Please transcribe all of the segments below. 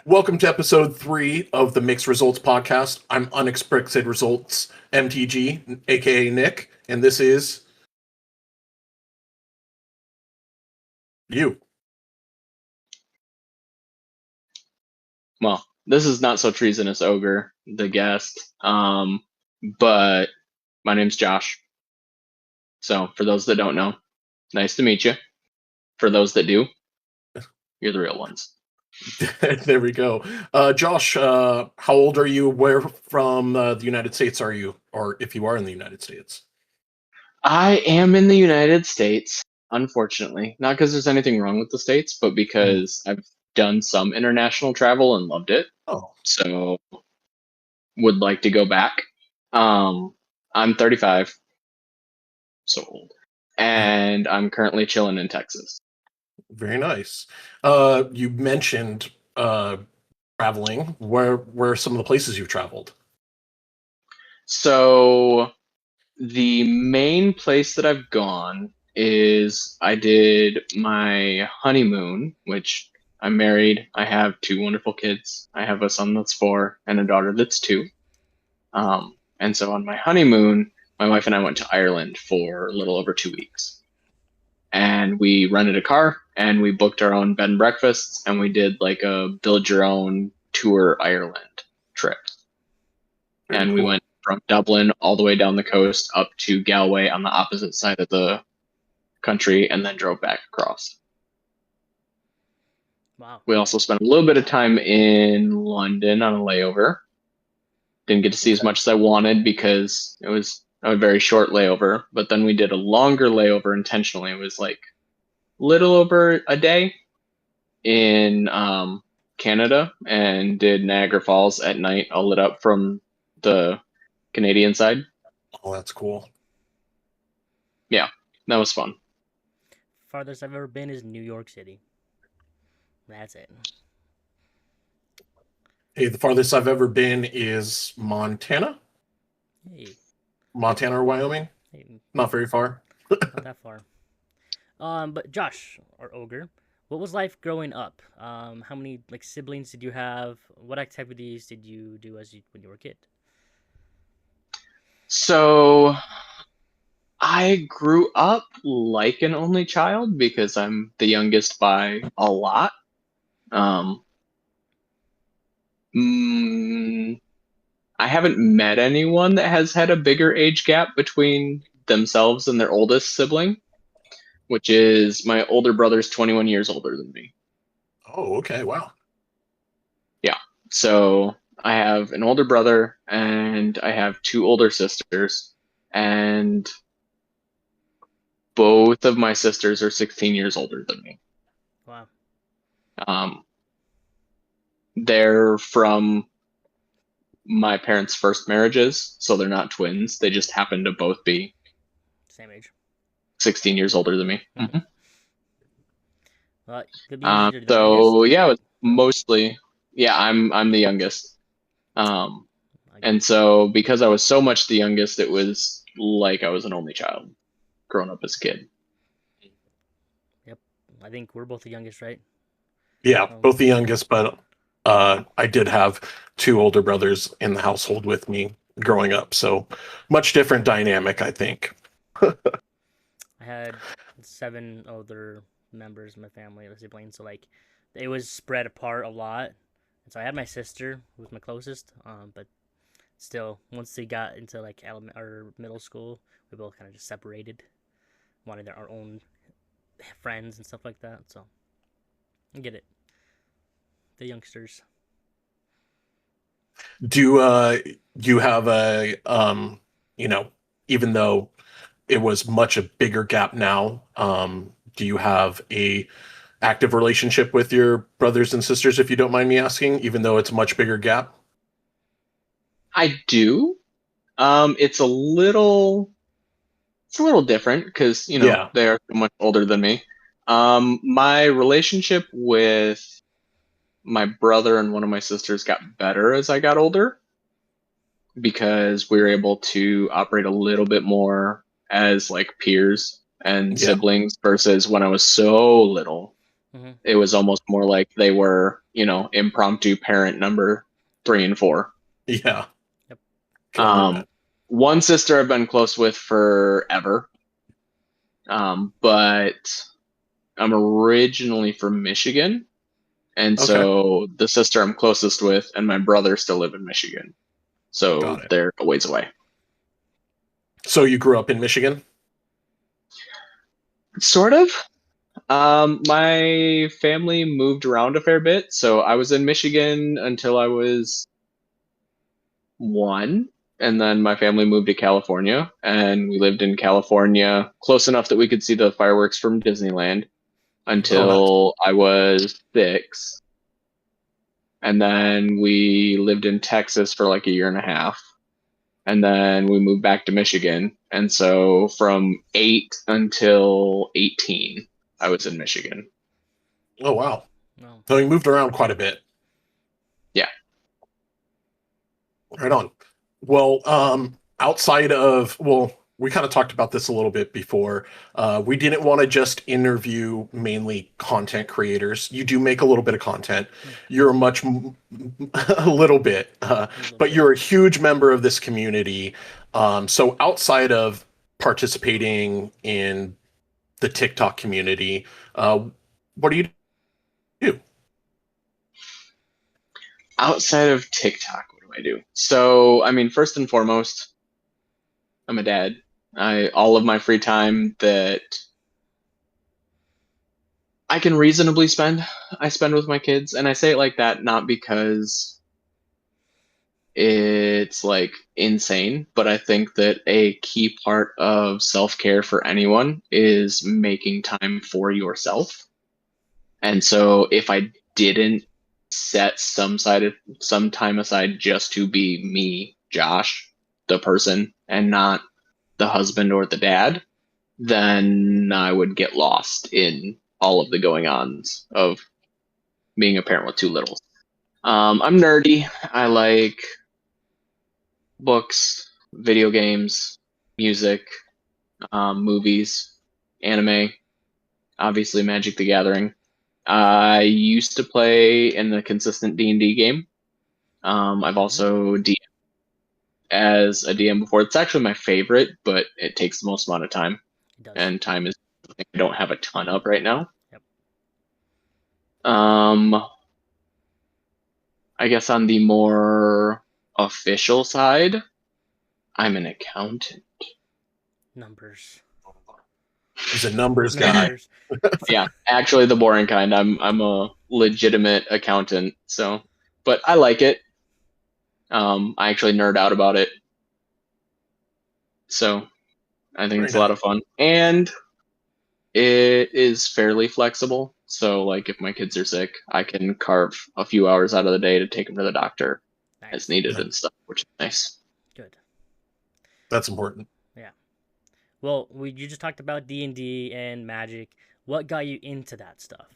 Welcome to episode 3 of the Mixed Results Podcast. I'm Unexpected Results MTG, aka Nick, and this is you. Well, this is not so treasonous, Ogre, the guest. But my name's Josh. So for those that don't know, nice to meet you. For those that do, you're the real ones. There we go. Josh, how old are you? Where from the United States are you? Or if you are in the United States? I am in the United States, unfortunately. Not because there's anything wrong with the States, but because I've done some international travel and loved it. Oh, So would like to go back. I'm 35, so old. And I'm currently chilling in Texas. very nice. You mentioned traveling. Where are some of the places you've traveled? So the main place that I've gone is I did my honeymoon, which I'm married. I have two wonderful kids. I have a son that's 4 and a daughter that's 2. And so on my honeymoon, my wife and I went to Ireland for a little over 2 weeks. And we rented a car and we booked our own bed and breakfasts and we did like a build your own tour Ireland trip. Very And we cool. went from Dublin all the way down the coast up to Galway on the opposite side of the country and then drove back across. Wow. We also spent a little bit of time in London on a layover. Didn't get to see as much as I wanted because it was a very short layover, but then we did a longer layover intentionally. It was like a little over a day in Canada and did Niagara Falls at night, all lit up from the Canadian side. Oh, that's cool. Yeah, that was fun. Farthest I've ever been is New York City. That's it. Hey, the farthest I've ever been is Montana. Hey, Montana or Wyoming? hey, Not very far. not that far. But Josh or Ogre, what was life growing up? How many siblings did you have? What activities did you do when you were a kid? So I grew up like an only child because I'm the youngest by a lot. Um, I haven't met anyone that has had a bigger age gap between themselves and their oldest sibling, which is my older brother's 21 years older than me. Oh, okay. Wow. Yeah. So I have an older brother and I have 2 older sisters, and both of my sisters are 16 years older than me. Wow. They're from my parents' first marriages, so they're not twins. They just happen to both be Same age. 16 years older than me. Mm-hmm. Well, could be easier to the So youngest. yeah, it was mostly I'm the youngest. I And so because I was so much the youngest, it was like I was an only child growing up as a kid. Yep. I think we're both the youngest, right? Yeah, Oh. both the youngest, but I did have 2 older brothers in the household with me growing up, so much different dynamic, I think. I had 7 older members of my family, the siblings, so it was spread apart a lot. And so I had my sister, who was my closest, but still, once they got into or middle school, we both kind of just separated, wanted our own friends and stuff like that. So I get it. The youngsters. Do you have you know, even though it was much a bigger gap now, do you have a active relationship with your brothers and sisters, if you don't mind me asking, even though it's a much bigger gap? I do. It's a little different because Yeah. they are so much older than me. My relationship with my brother and one of my sisters got better as I got older because we were able to operate a little bit more as like peers and Yeah. siblings versus when I was so little. Mhm. It was almost more like they were, impromptu parent number 3 and 4. Yeah. Yep. Can only imagine. One sister I've been close with forever, but I'm originally from Michigan, and Okay. so the sister I'm closest with and my brother still live in Michigan, so Got it. they're a ways away. So you grew up in Michigan? Sort of. My family moved around a fair bit, so I was in Michigan until I was 1, and then my family moved to California, and we lived in California close enough that we could see the fireworks from Disneyland Oh, nice. until I was 6. And then we lived in Texas for like a year and a half. And then we moved back to Michigan. And so from 8 until 18, I was in Michigan. Oh, wow. No. So you moved around quite a bit. Yeah. Right on. Well, outside of, well, we kind of talked about this a little bit before. We didn't want to just interview mainly content creators. You do make a little bit of content. You're a little bit, but you're a huge member of this community. So outside of participating in the TikTok community, what do you do? Outside of TikTok, what do I do? So, I mean, first and foremost, I'm a dad. All of my free time that I can reasonably spend, I spend with my kids. And I say it like that not because it's like insane, but I think that a key part of self-care for anyone is making time for yourself. And so if I didn't set some time aside just to be me, Josh, the person, and not the husband or the dad, then I would get lost in all of the going ons of being a parent with 2 littles. I'm nerdy. I like books, video games, music, movies, anime, obviously Magic the Gathering. I used to play in the consistent D&D game. I've also DM as a DM before. It's actually my favorite, but it takes the most amount of time, It does. and time is something I don't have a ton of right now. Yep. I guess on the more official side, I'm an accountant. Numbers. He's a numbers guy. Numbers. Yeah, actually the boring kind. I'm a legitimate accountant, so but I like it. I actually nerd out about it. So I think Very it's a lot nice. of fun. And it is fairly flexible. So like if my kids are sick, I can carve a few hours out of the day to take them to the doctor Nice. as needed Yeah. and stuff, which is nice. Good. That's important. Yeah. Well, you just talked about D&D and Magic. What got you into that stuff?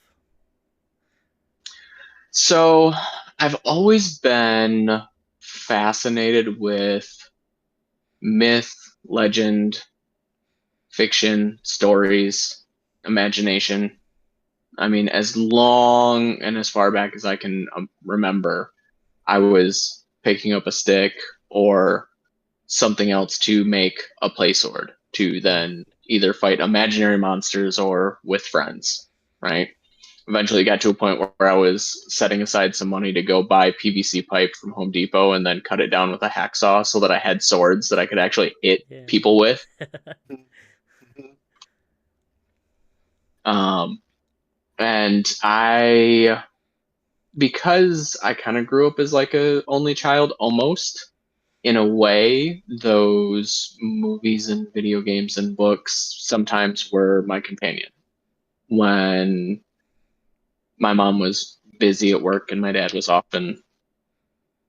So I've always been fascinated with myth, legend, fiction, stories, imagination. I mean, as long and as far back as I can remember, I was picking up a stick or something else to make a play sword to then either fight imaginary monsters or with friends, right? Eventually got to a point where I was setting aside some money to go buy PVC pipe from Home Depot and then cut it down with a hacksaw so that I had swords that I could actually hit people with. And because I kind of grew up as like a only child almost, in a way, those movies and video games and books sometimes were my companion. When my mom was busy at work and my dad was often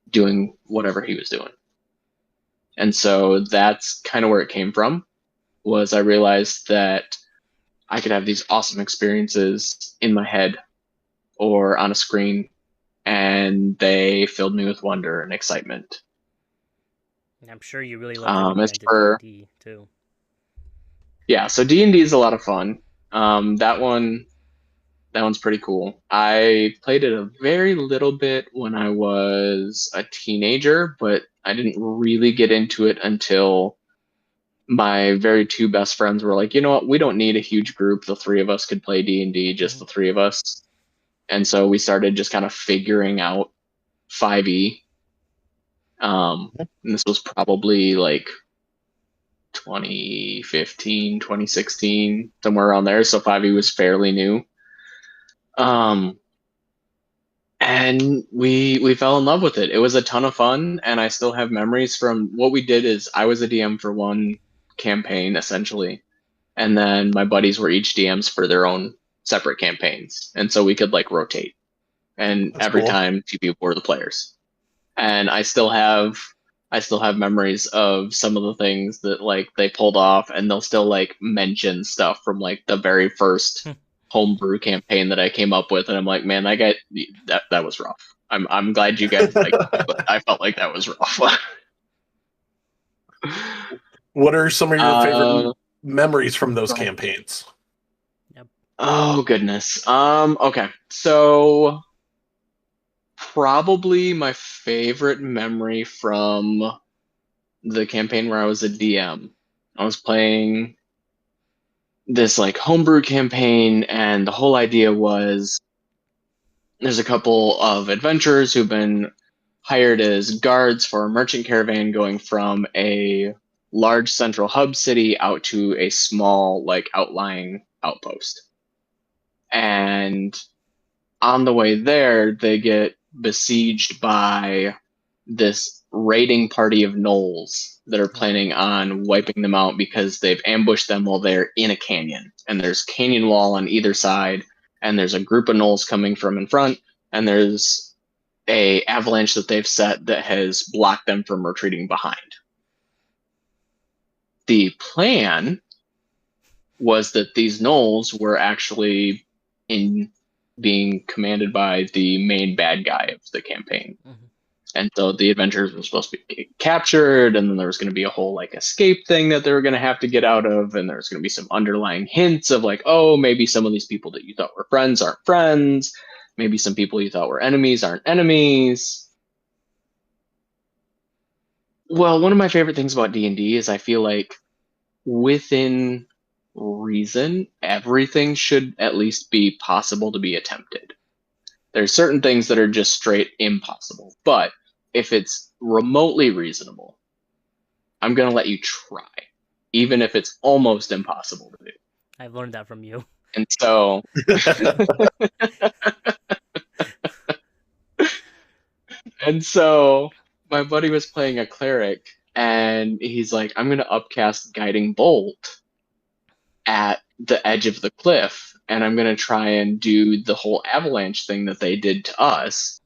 doing whatever he was doing. And so that's kind of where it came from, was I realized that I could have these awesome experiences in my head or on a screen, and they filled me with wonder and excitement. I'm sure you really loved it when you As got into for D&D too. Yeah, so D&D is a lot of fun. That one, That one's pretty cool. I played it a very little bit when I was a teenager, but I didn't really get into it until my very two best friends were like, you know what, we don't need a huge group. The three of us could play D&D, just the three of us. And so we started just kind of figuring out 5e. And this was probably like 2015, 2016, somewhere around there. So 5e was fairly new. And we fell in love with it. It was a ton of fun, and I still have memories from what we did. Is I was a DM for one campaign essentially, and then my buddies were each DMs for their own separate campaigns, and so we could like rotate. And That's every cool. time two people were the players, and I still have memories of some of the things that like they pulled off, and they'll still like mention stuff from like the very first homebrew campaign that I came up with, and I'm like, man, that was rough. I'm glad you guys like it, but I felt like that was rough. What are some of your favorite uh, memories from those go ahead. campaigns? Oh goodness. Okay. So probably my favorite memory from the campaign where I was a DM. I was playing this like homebrew campaign, and the whole idea was there's a couple of adventurers who've been hired as guards for a merchant caravan going from a large central hub city out to a small like outlying outpost. And on the way there, they get besieged by this raiding party of gnolls that are planning on wiping them out because they've ambushed them while they're in a canyon. And there's canyon wall on either side, and there's a group of gnolls coming from in front, and there's a avalanche that they've set that has blocked them from retreating behind. The plan was that these gnolls were actually being commanded by the main bad guy of the campaign. Mm-hmm. And so the adventurers were supposed to be captured, and then there was going to be a whole like escape thing that they were going to have to get out of, and there's going to be some underlying hints of like, oh, maybe some of these people that you thought were friends aren't friends, maybe some people you thought were enemies aren't enemies. Well, one of my favorite things about D&D is I feel like within reason, everything should at least be possible to be attempted. There's certain things that are just straight impossible, but if it's remotely reasonable, I'm going to let you try, even if it's almost impossible to do. I've learned that from you. And so, my buddy was playing a cleric, and he's like, I'm going to upcast Guiding Bolt at the edge of the cliff, and I'm going to try and do the whole avalanche thing that they did to us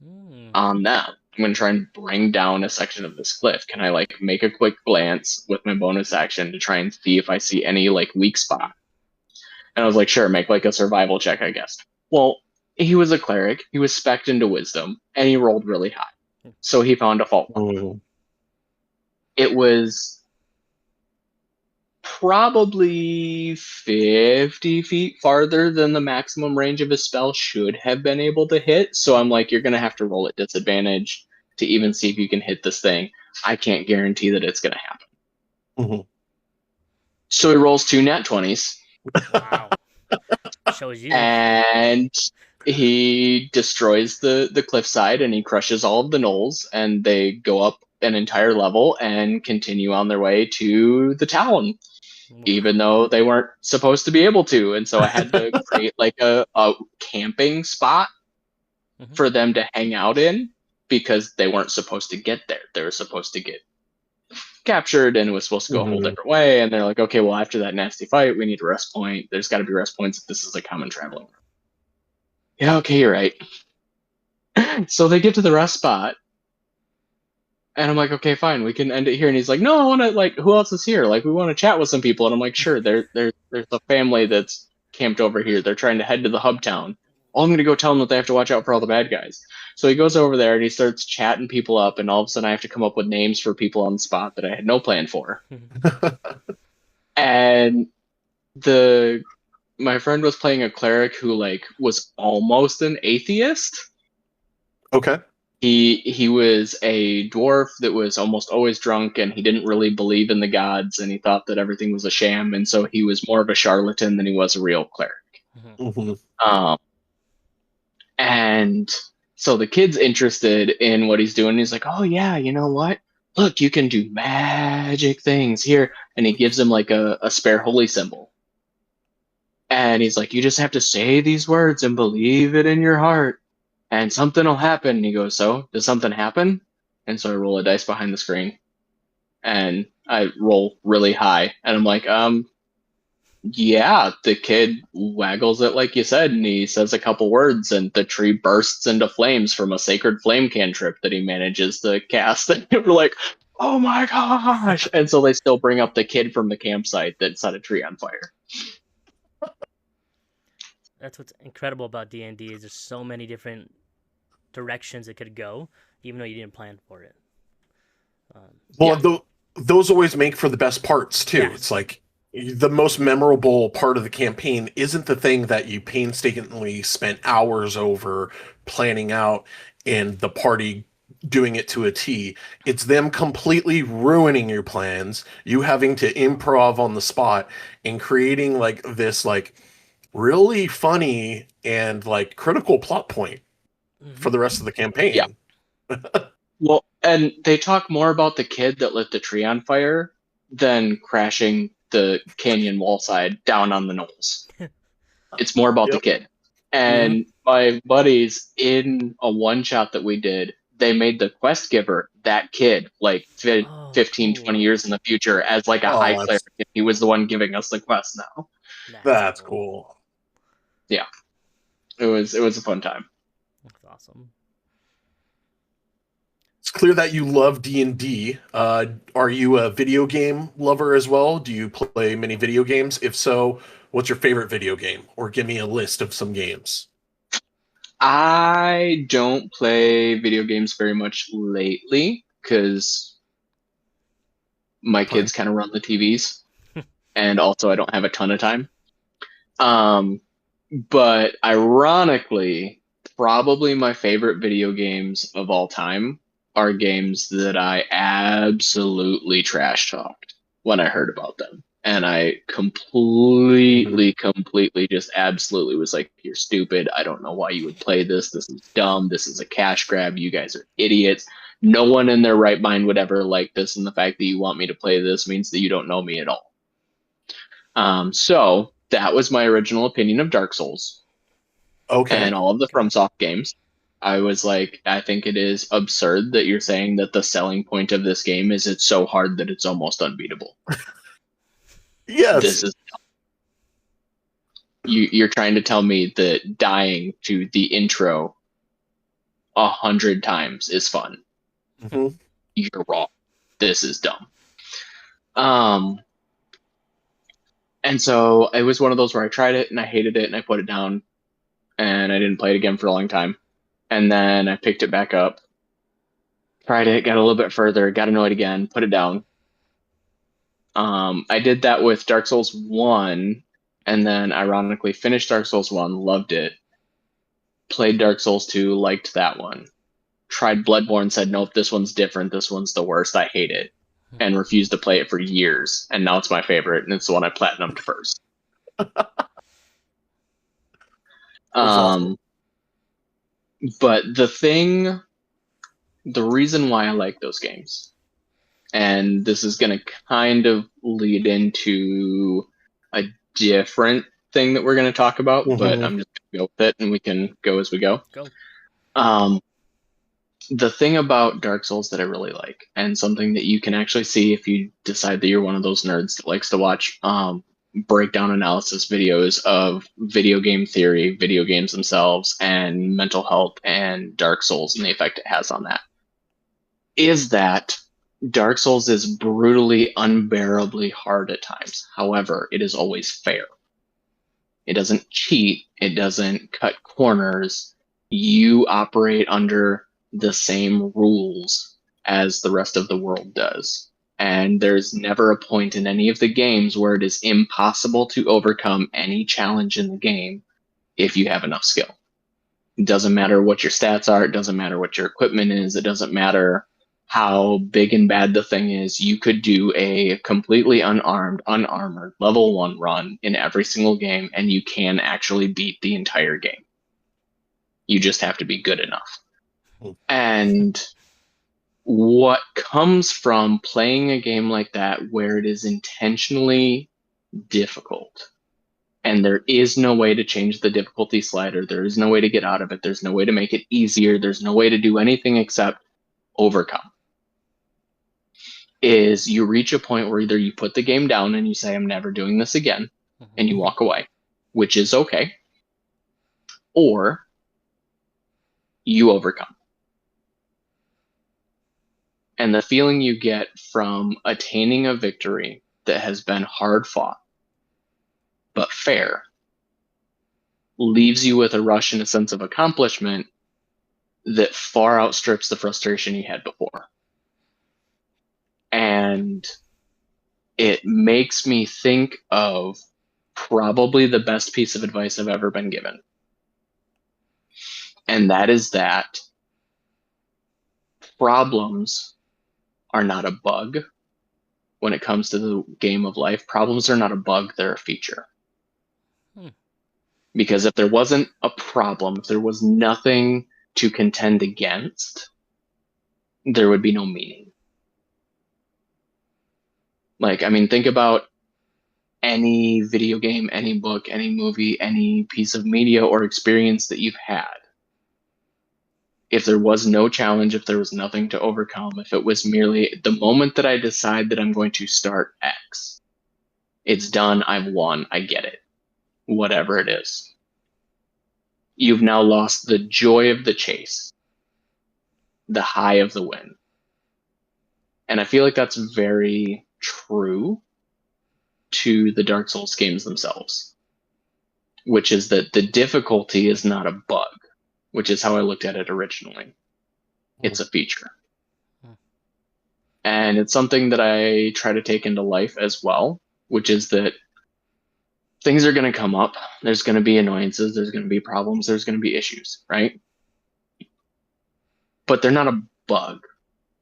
on them. I'm going to try and bring down a section of this cliff. Can I like make a quick glance with my bonus action to try and see if I see any like weak spot? And I was like, sure, make like a survival check, I guess. Well, he was a cleric. He was spec'd into wisdom, and he rolled really high. So he found a fault. It was probably 50 feet farther than the maximum range of his spell should have been able to hit. So I'm like, you're going to have to roll at disadvantage to even see if you can hit this thing. I can't guarantee that it's going to happen. Mm-hmm. So he rolls 2 nat 20s. Wow. Shows you. And he destroys the cliffside, and he crushes all of the gnolls, and they go up an entire level and continue on their way to the town. Even though they weren't supposed to be able to. And so I had to create like a camping spot for them to hang out in, because they weren't supposed to get there. They were supposed to get captured, and it was supposed to go a whole different way. And they're like, okay, well, after that nasty fight, we need a rest point. There's got to be rest points if this is a common traveling. Yeah, okay, you're right. So they get to the rest spot, and I'm like, okay, fine, we can end it here. And he's like, no, I want to, like, who else is here? Like, we want to chat with some people. And I'm like, sure, there's a family that's camped over here. They're trying to head to the hub town. Oh, I'm going to go tell them that they have to watch out for all the bad guys. So he goes over there and he starts chatting people up. And all of a sudden I have to come up with names for people on the spot that I had no plan for. And my friend was playing a cleric who like was almost an atheist. Okay. He was a dwarf that was almost always drunk, and he didn't really believe in the gods, and he thought that everything was a sham, and so he was more of a charlatan than he was a real cleric. Mm-hmm. And so the kid's interested in what he's doing. He's like, "Oh yeah, you know what? Look, you can do magic things here." And he gives him like a spare holy symbol. And he's like, "You just have to say these words and believe it in your heart, and something will happen." And he goes, "So, does something happen?" And so I roll a dice behind the screen, and I roll really high. And I'm like, yeah, the kid waggles it like you said, and he says a couple words, and the tree bursts into flames from a sacred flame cantrip that he manages to cast. And we're like, "Oh my gosh!" And so they still bring up the kid from the campsite that set a tree on fire. That's what's incredible about D&D is there's so many different directions it could go, even though you didn't plan for it. Well, those always make for the best parts too. Yeah. It's like the most memorable part of the campaign isn't the thing that you painstakingly spent hours over planning out and the party doing it to a T. It's them completely ruining your plans, you having to improv on the spot and creating like this like really funny and like critical plot point for the rest of the campaign. Yeah. Well, and they talk more about the kid that lit the tree on fire than crashing the canyon wall side down on the knolls. It's more about the kid. And my buddies, in a one-shot that we did, they made the quest giver that kid, like 15, 20 years in the future, as like a high cleric. He was the one giving us the quest now. That's cool. Yeah. It was a fun time. That's awesome. It's clear that you love D&D. Are you a video game lover as well? Do you play many video games? If so, what's your favorite video game? Or give me a list of some games. I don't play video games very much lately because my kids kind of run the TVs, and also I don't have a ton of time. But ironically, probably my favorite video games of all time are games that I absolutely trash talked when I heard about them. And I completely just absolutely was like, "You're stupid. I don't know why you would play this. This is dumb. This is a cash grab. You guys are idiots. No one in their right mind would ever like this. And the fact that you want me to play this means that you don't know me at all." So that was my original opinion of Dark Souls. Okay. And all of the FromSoft games. I was like, I think it is absurd that you're saying that the selling point of this game is it's so hard that it's almost unbeatable. Yes. This is you're trying to tell me that dying to the intro 100 times is fun. Mm-hmm. You're wrong. This is dumb. And so it was one of those where I tried it and I hated it and I put it down and I didn't play it again for a long time. And then I picked it back up, tried it, got a little bit further, got annoyed again, put it down. I did that with Dark Souls 1, and then ironically finished Dark Souls 1, loved it. Played Dark Souls 2, liked that one. Tried Bloodborne, said, "Nope, this one's different. This one's the worst. I hate it." And refused to play it for years. And now it's my favorite, and it's the one I platinumed first. Awesome. But the reason why I like those games, and this is going to kind of lead into a different thing that we're going to talk about, but I'm just going to go with it and we can go as we go. Go. The thing about Dark Souls that I really like, and something that you can actually see if you decide that you're one of those nerds that likes to watch breakdown analysis videos of video game theory, video games themselves, and mental health and Dark Souls and the effect it has on that, is that Dark Souls is brutally, unbearably hard at times. However, it is always fair. It doesn't cheat. It doesn't cut corners. You operate under the same rules as the rest of the world does. And there's never a point in any of the games where it is impossible to overcome any challenge in the game if you have enough skill. It doesn't matter what your stats are, it doesn't matter what your equipment is, it doesn't matter how big and bad the thing is. You could do a completely unarmored level 1 run in every single game, and you can actually beat the entire game. You just have to be good enough. And what comes from playing a game like that where it is intentionally difficult and there is no way to change the difficulty slider, there is no way to get out of it, there's no way to make it easier, there's no way to do anything except overcome, is you reach a point where either you put the game down and you say, I'm never doing this again, and you walk away, which is okay, or you overcome. And the feeling you get from attaining a victory that has been hard fought but fair leaves you with a rush and a sense of accomplishment that far outstrips the frustration you had before. And it makes me think of probably the best piece of advice I've ever been given. And that is that problems are not a bug when it comes to the game of life. Problems are not a bug, they're a feature. Because if there wasn't a problem, if there was nothing to contend against, there would be no meaning. Like, I mean, think about any video game, any book, any movie, any piece of media or experience that you've had. If there was no challenge, if there was nothing to overcome, if it was merely the moment that I decide that I'm going to start X, it's done, I've won, I get it. Whatever it is. You've now lost the joy of the chase, the high of the win. And I feel like that's very true to the Dark Souls games themselves, which is that the difficulty is not a bug, which is how I looked at it originally. It's a feature. And it's something that I try to take into life as well, which is that things are going to come up. There's going to be annoyances. There's going to be problems. There's going to be issues, right? But they're not a bug.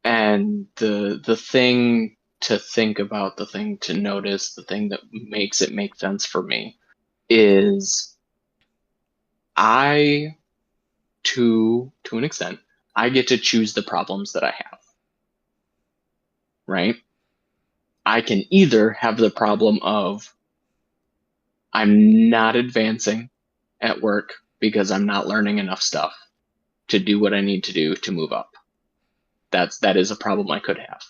And the thing to think about, the thing to notice, the thing that makes it make sense for me is to an extent, I get to choose the problems that I have, right? I can either have the problem of I'm not advancing at work because I'm not learning enough stuff to do what I need to do to move up. That is a problem I could have.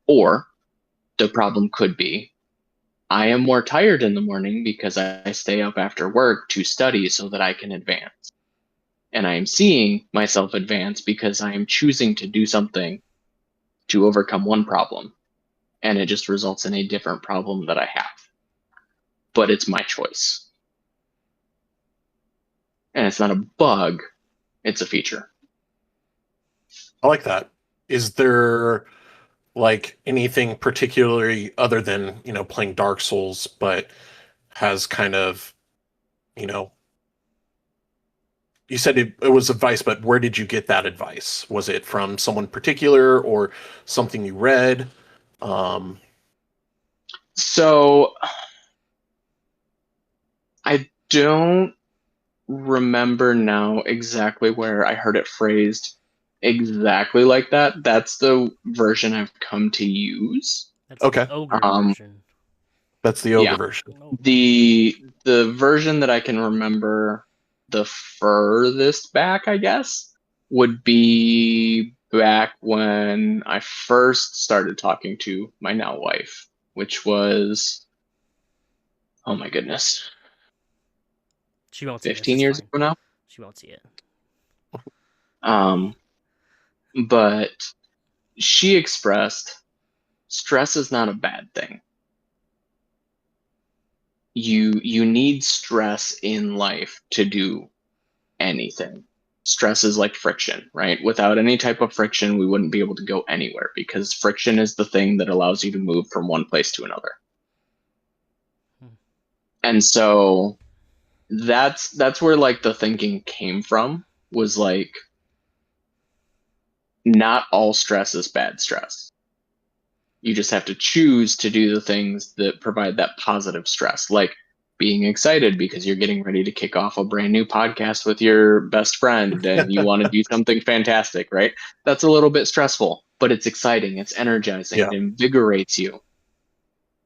Or the problem could be I am more tired in the morning because I stay up after work to study so that I can advance. And I am seeing myself advance because I am choosing to do something to overcome one problem. And it just results in a different problem that I have. But it's my choice. And it's not a bug, it's a feature. I like that. Is there like anything particularly other than, playing Dark Souls, but has kind of, you said it was advice, but where did you get that advice? Was it from someone particular or something you read? So I don't remember now exactly where I heard it phrased exactly like that. That's the version I've come to use. That's Okay. the Ogre version. That's the Ogre Yeah. version. The version that I can remember the furthest back, I guess, would be back when I first started talking to my now wife, which was, oh my goodness, She won't see 15 this. years ago now. She won't see it. But she expressed stress is not a bad thing. You need stress in life to do anything. stress is like friction, right? Without any type of friction, we wouldn't be able to go anywhere because friction is the thing that allows you to move from one place to another. And so that's where like the thinking came from, was like, not all stress is bad stress. You just have to choose to do the things that provide that positive stress, like being excited because you're getting ready to kick off a brand new podcast with your best friend and you want to do something fantastic, right? That's a little bit stressful, but it's exciting, it's energizing, Yeah. it invigorates you.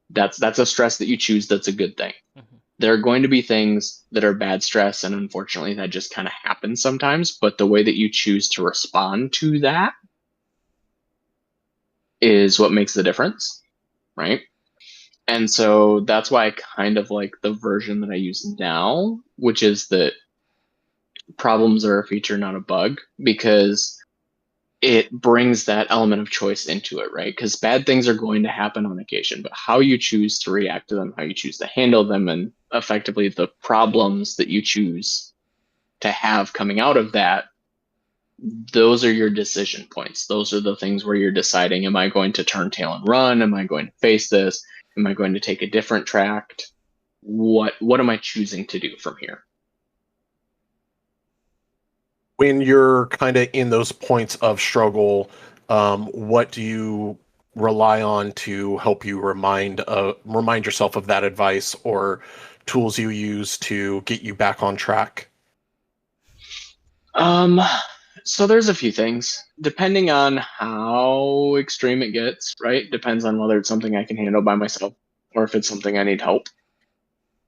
That's a stress that you choose, that's a good thing. Mm-hmm. There are going to be things that are bad stress, and unfortunately that just kind of happens sometimes, but the way that you choose to respond to that is what makes the difference, right? And so that's why I kind of like the version that I use now, which is that problems are a feature, not a bug, because it brings that element of choice into it, right? Because bad things are going to happen on occasion, but how you choose to react to them, how you choose to handle them, and effectively the problems that you choose to have coming out of that, those are your decision points. Those are the things where you're deciding, am I going to turn tail and run? Am I going to face this? Am I going to take a different track? What am I choosing to do from here? When you're kind of in those points of struggle, what do you rely on to help you remind yourself of that advice, or tools you use to get you back on track? Um, so there's a few things, depending on how extreme it gets, right? Depends on whether it's something I can handle by myself or if it's something I need help.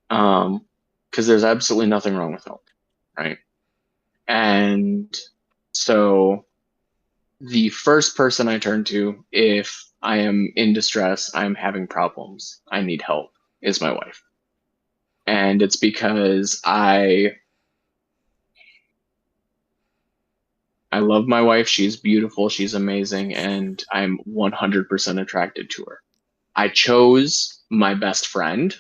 Because there's absolutely nothing wrong with help, right? And so the first person I turn to if I am in distress, I'm having problems, I need help, is my wife. And it's because I love my wife. She's beautiful. She's amazing. And I'm 100% attracted to her. I chose my best friend,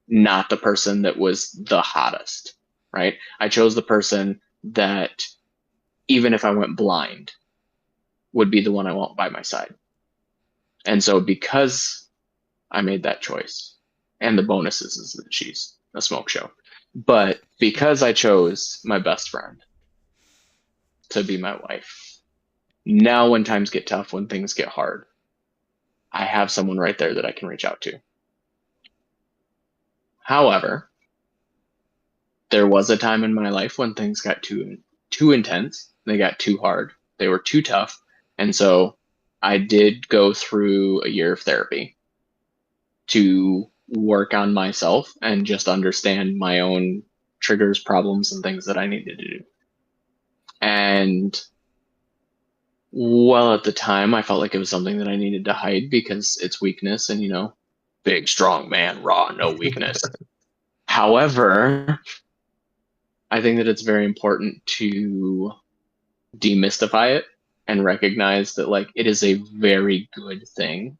not the person that was the hottest, right? I chose the person that, even if I went blind, would be the one I want by my side. And so because I made that choice, and the bonus is that she's a smoke show, but because I chose my best friend to be my wife, now when times get tough, when things get hard, I have someone right there that I can reach out to. However, there was a time in my life when things got too intense, they got too hard, they were too tough, and so I did go through a year of therapy to work on myself and just understand my own triggers, problems, and things that I needed to do. And well, at the time, I felt like it was something that I needed to hide because it's weakness and, big, strong man, raw, no weakness. However, I think that it's very important to demystify it and recognize that, like, it is a very good thing.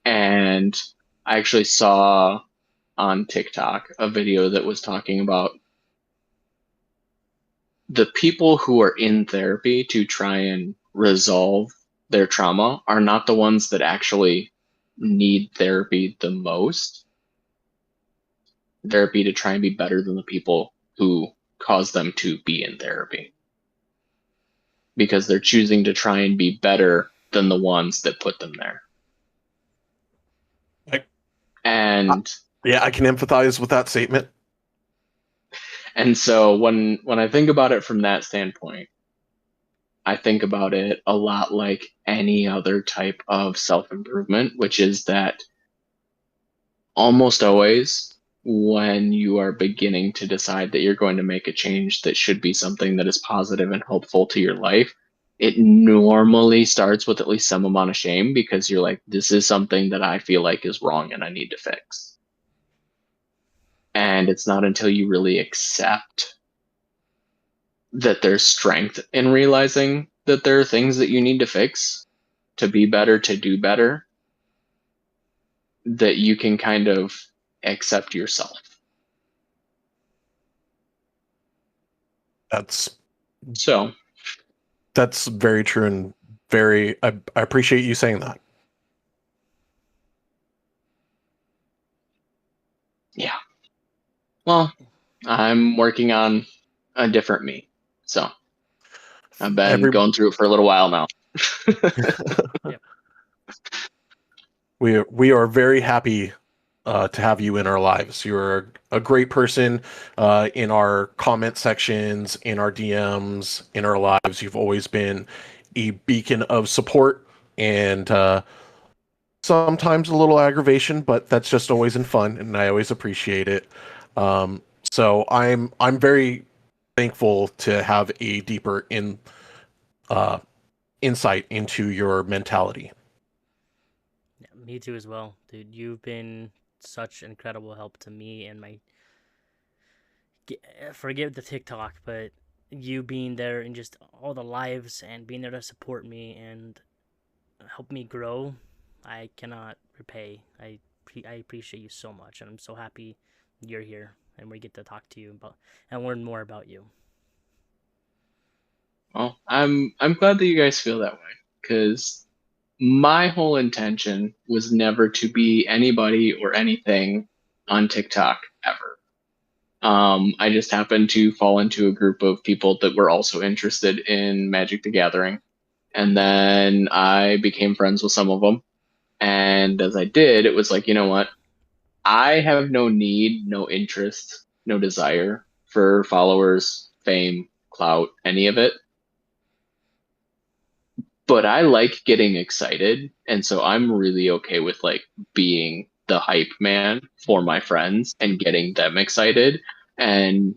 And I actually saw on TikTok a video that was talking about the people who are in therapy to try and resolve their trauma are not the ones that actually need therapy the most. Therapy to try and be better than the people who cause them to be in therapy. Because they're choosing to try and be better than the ones that put them there. And Yeah, I can empathize with that statement. and so when I think about it from that standpoint, I think about it a lot like any other type of self-improvement, which is that almost always when you are beginning to decide that you're going to make a change that should be something that is positive and helpful to your life, it normally starts with at least some amount of shame because you're like, this is something that I feel like is wrong and I need to fix. And it's not until you really accept that there's strength in realizing that there are things that you need to fix to be better, to do better, that you can kind of accept yourself. That's So that's very true and very. I appreciate you saying that. yeah. Well, I'm working on a different me. So I've been Every going through it for a little while now. Yep. we are very happy to have you in our lives. You're a great person in our comment sections, in our DMs, in our lives. You've always been a beacon of support and sometimes a little aggravation, but that's just always in fun, and I always appreciate it. So I'm very thankful to have a deeper uh, insight into your mentality. Yeah, me too as well, dude. You've been such incredible help to me and my. Forget the TikTok, but you being there and just all the lives and being there to support me and help me grow, I cannot repay. I appreciate you so much, and I'm so happy you're here and we get to talk to you about and learn more about you. Well, I'm glad that you guys feel that way because my whole intention was never to be anybody or anything on TikTok ever. I just happened to fall into a group of people that were also interested in Magic the Gathering. And then I became friends with some of them. And as I did, it was like, you know what? I have no need, no interest, no desire for followers, fame, clout, any of it. But I like getting excited. And so I'm really okay with like being the hype man for my friends and getting them excited. And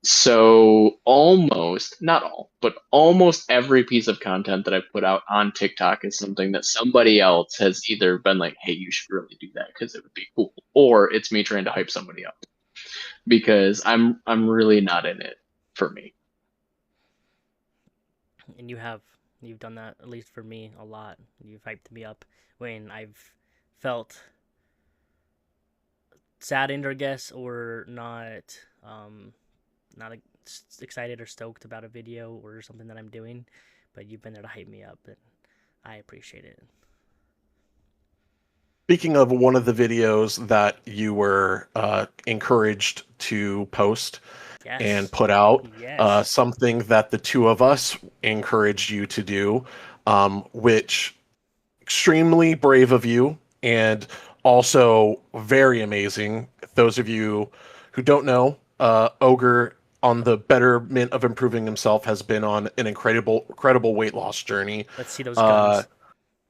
so almost, not all, but almost every piece of content that I put out on TikTok is something that somebody else has either been like, "Hey, you should really do that because it would be cool," or it's me trying to hype somebody up because I'm really not in it for me. And you've done that at least for me a lot. You've hyped me up when I've felt saddened, I guess, or not excited or stoked about a video or something that I'm doing, but you've been there to hype me up, and I appreciate it. Speaking of one of the videos that you were encouraged to post and Yes, put out, yes. something that the two of us encouraged you to do, which extremely brave of you and also very amazing. Those of you who don't know, Ogre on the betterment of improving himself has been on an incredible weight loss journey. Let's see those Uh, guns.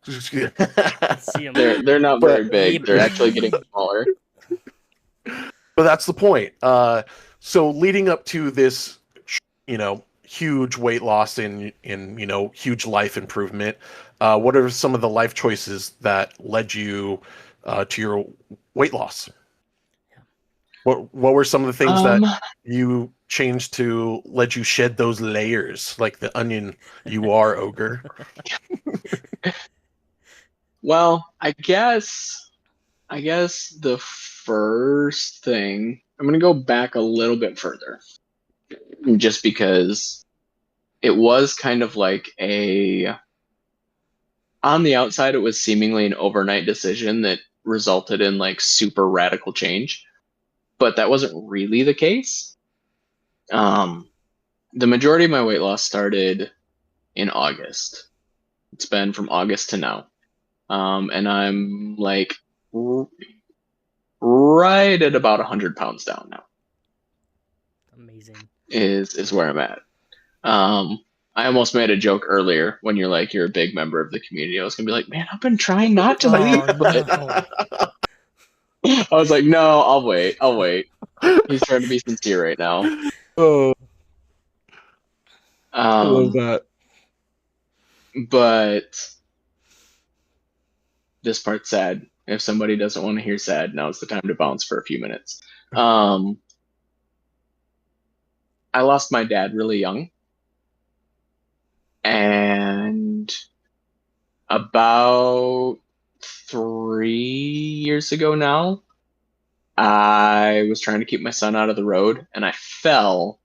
Let's see them. They're not but very big. They're actually getting smaller. but that's the point. So leading up to this, huge weight loss in huge life improvement, what are some of the life choices that led you to your weight loss? Yeah. What were some of the things that Um, you changed to let you shed those layers like the onion you are, Ogre? well, I guess the first thing I'm gonna go back a little bit further, just because it was kind of like a on the outside it was seemingly an overnight decision that resulted in like super radical change, but that wasn't really the case. Um, the majority of my weight loss started in August. It's been from August to now. And I'm like right at about 100 pounds down now Amazing. is where I'm at. Um, I almost made a joke earlier when you're like, you're a big member of the community. I was gonna be like, man, I've been trying not to be, Oh but no. I was like, no, I'll wait. I'll wait. He's trying to be sincere right now. Oh, I love Um, that. but this part's sad. If somebody doesn't want to hear sad, now's the time to bounce for a few minutes. Um, I lost my dad really young, and about 3 years ago now, I was trying to keep my son out of the road, and I fell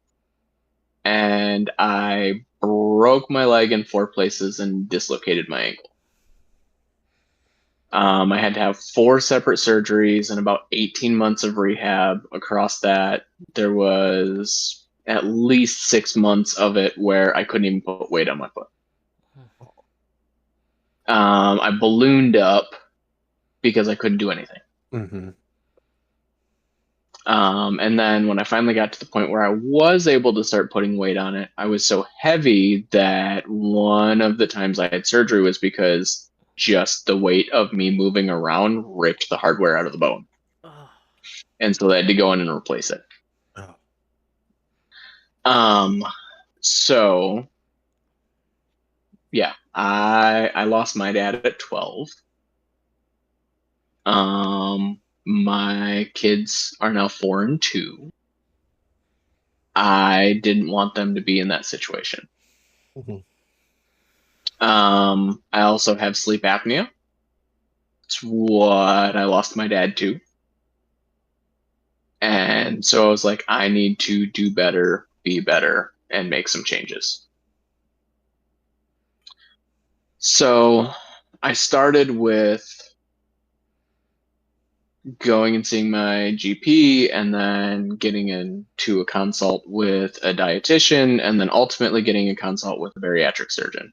and I broke my leg in 4 places and dislocated my ankle. I had to have 4 separate surgeries and about 18 months of rehab. Across that, there was at least 6 months of it where I couldn't even put weight on my foot. I ballooned up because I couldn't do anything. Mm-hmm. And then when I finally got to the point where I was able to start putting weight on it, I was so heavy that one of the times I had surgery was because just the weight of me moving around ripped the hardware out of the bone. Oh. And so they had to go in and replace it. Oh. So yeah, I lost my dad at 12. My kids are now 4 and 2. I didn't want them to be in that situation. Mm-hmm. I also have sleep apnea. It's what I lost my dad to. And so I was like, I need to do better, be better, and make some changes. So I started with going and seeing my GP and then getting into a consult with a dietitian and then ultimately getting a consult with a bariatric surgeon.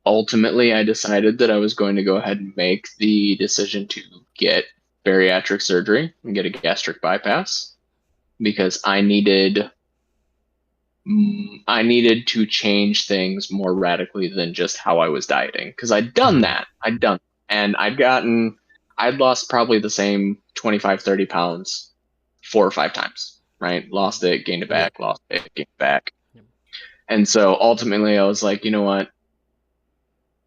Ultimately, I decided that I was going to go ahead and make the decision to get bariatric surgery and get a gastric bypass because I needed to change things more radically than just how I was dieting because I'd done that. And I'd lost probably the same 25, 30 pounds 4 or 5 times, right? Lost it, gained it back, lost it, gained it back. And so ultimately I was like, you know what?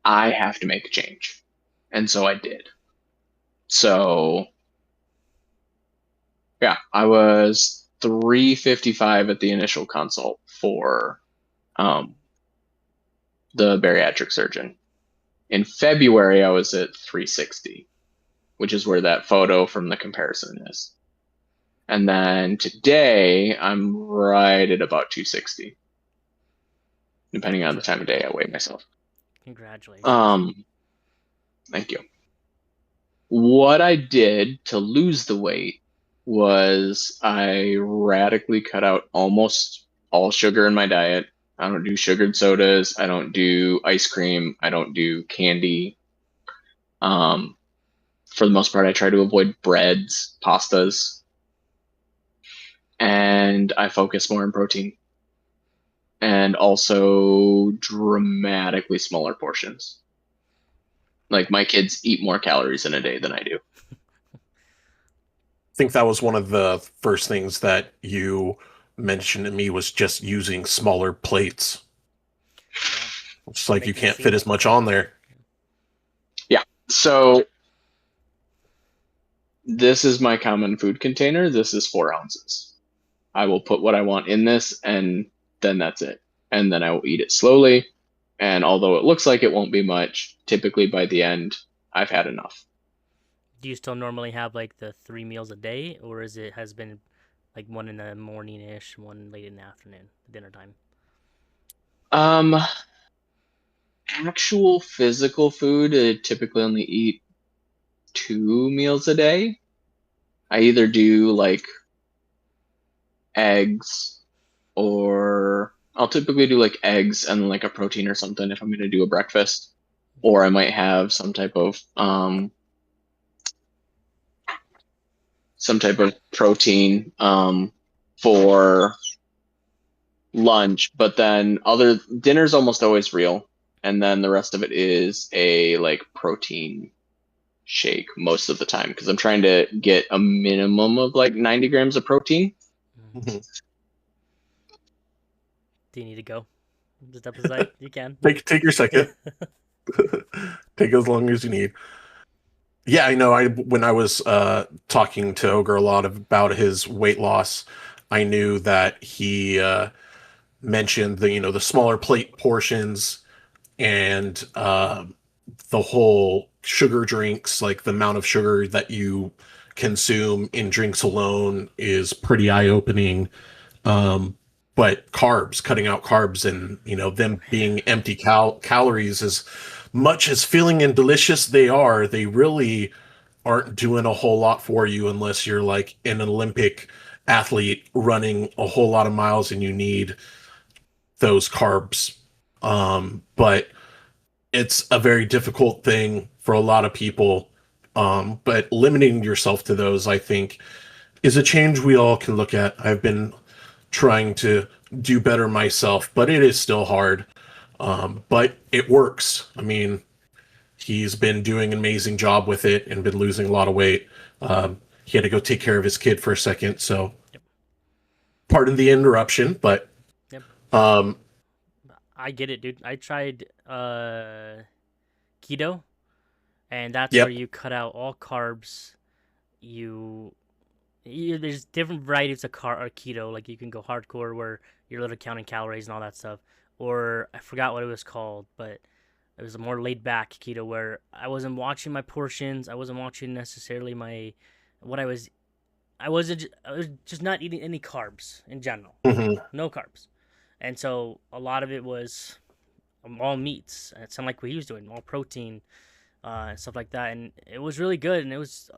I have to make a change. And so I did. So yeah, I was 355 at the initial consult for the bariatric surgeon. In February, I was at 360, which is where that photo from the comparison is. And then today, I'm right at about 260, depending on the time of day I weigh myself. Congratulations. Thank you. What I did to lose the weight was I radically cut out almost all sugar in my diet. I don't do sugared sodas. I don't do ice cream. I don't do candy. For the most part, I try to avoid breads, pastas, and I focus more on protein and also dramatically smaller portions. Like my kids eat more calories in a day than I do. I think that was one of the first things that you mentioned to me was just using smaller plates. It's like you can't fit as much on there. Yeah. So this is my common food container. This is 4 ounces. I will put what I want in this and then that's it. And then I will eat it slowly. And although it looks like it won't be much, typically by the end, I've had enough. Do you still normally have like the 3 meals a day, or has been like one in the morning ish, one late in the afternoon, dinner time? Actual physical food, I typically only eat 2 meals a day. I either do like eggs or I'll typically do like eggs and like a protein or something if I'm going to do a breakfast, or I might have some type of protein for lunch, but then other dinner's almost always real, and then the rest of it is a like protein shake most of the time because I'm trying to get a minimum of like 90 grams of protein. Mm-hmm. Do you need to go? Just up aside, you can. Take your second. Take as long as you need. Yeah, I know. When I was talking to Ogre a lot about his weight loss, I knew that he mentioned the smaller plate portions and the whole sugar drinks, like the amount of sugar that you consume in drinks alone is pretty eye-opening. But carbs, cutting out carbs, and them being empty calories, as much as filling and delicious they are, they really aren't doing a whole lot for you unless you're like an Olympic athlete running a whole lot of miles and you need those carbs. But it's a very difficult thing for a lot of people. But limiting yourself to those, I think, is a change we all can look at. I've been trying to do better myself, but it is still hard. But it works. I mean, he's been doing an amazing job with it and been losing a lot of weight. He had to go take care of his kid for a second, so pardon the interruption, but Yep. um, I get it, dude. I tried keto, and that's Yep. where you cut out all carbs. There's different varieties of or keto. Like you can go hardcore where you're literally counting calories and all that stuff, or I forgot what it was called, but it was a more laid back keto where I wasn't watching my portions. I wasn't watching necessarily my what I was. I wasn't. I was just not eating any carbs in general. mhm, No carbs, and so a lot of it was all meats. It sounded like what he was doing, all protein, and stuff like that, and it was really good, and it was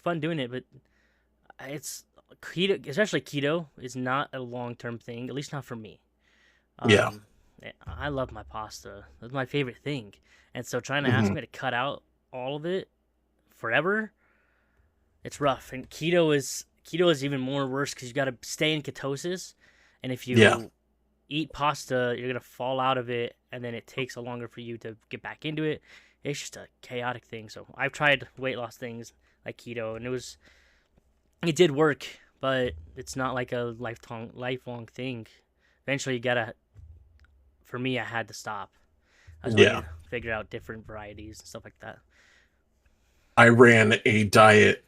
fun doing it. But it's keto, especially keto, is not a long term thing. At least not for me. yeah, Um, I love my pasta. That's my favorite thing, and so trying to ask mhm, me to cut out all of it forever, it's rough. And keto is even more worse because you got to stay in ketosis, and if yeah. you eat pasta, you're gonna fall out of it, and then it takes a longer for you to get back into it. It's just a chaotic thing. So I've tried weight loss things like keto, and it did work, but it's not like a lifelong thing. Eventually, you gotta. For me, I had to stop. That's why I need Yeah. to figure out different varieties and stuff like that. I ran a diet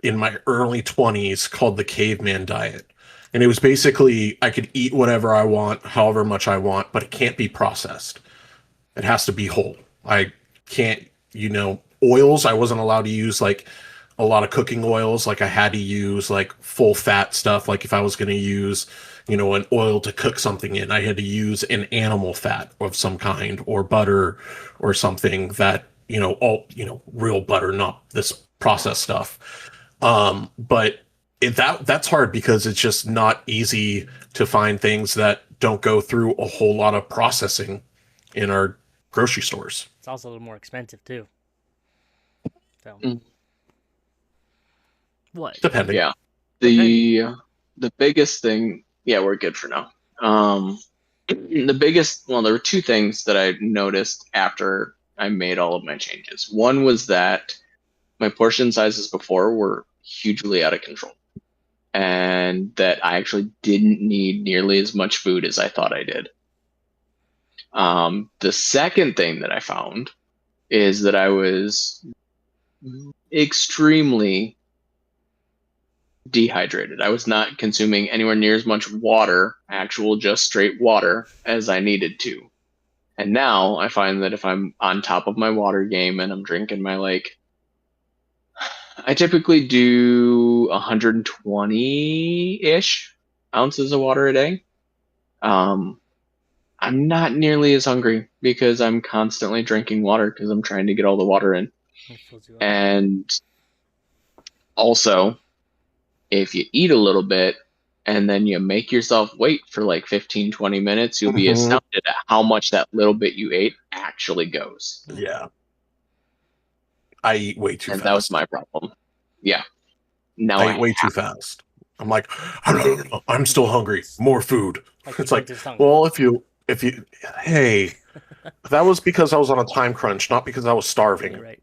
in my early 20s called the caveman diet. And it was basically I could eat whatever I want, however much I want, but it can't be processed. It has to be whole. I can't, oils, I wasn't allowed to use like a lot of cooking oils. Like I had to use like full fat stuff. Like if I was going to use, an oil to cook something in, I had to use an animal fat of some kind or butter or something that, real butter, not this processed stuff. But that's hard because it's just not easy to find things that don't go through a whole lot of processing in our grocery stores. It's also a little more expensive too. So Mm. what? Depending. Yeah. Depending. The biggest thing, yeah, we're good for now. There were two things that I noticed after I made all of my changes. One was that my portion sizes before were hugely out of control, and that I actually didn't need nearly as much food as I thought I did. The second thing that I found is that I was extremely dehydrated. I was not consuming anywhere near as much water, actual just straight water, as I needed to. And now I find that if I'm on top of my water game and I'm drinking I typically do 120-ish ounces of water a day. I'm not nearly as hungry because I'm constantly drinking water because I'm trying to get all the water in. It fills you up. And also, if you eat a little bit and then you make yourself wait for like 15, 20 minutes, you'll be Mhm. astounded at how much that little bit you ate actually goes. Yeah. I eat way too And fast. that was my problem. Yeah. Now I eat way too fast. I'm like, I'm still hungry. More food. It's like, well, hey, that was because I was on a time crunch, not because I was starving. You're right.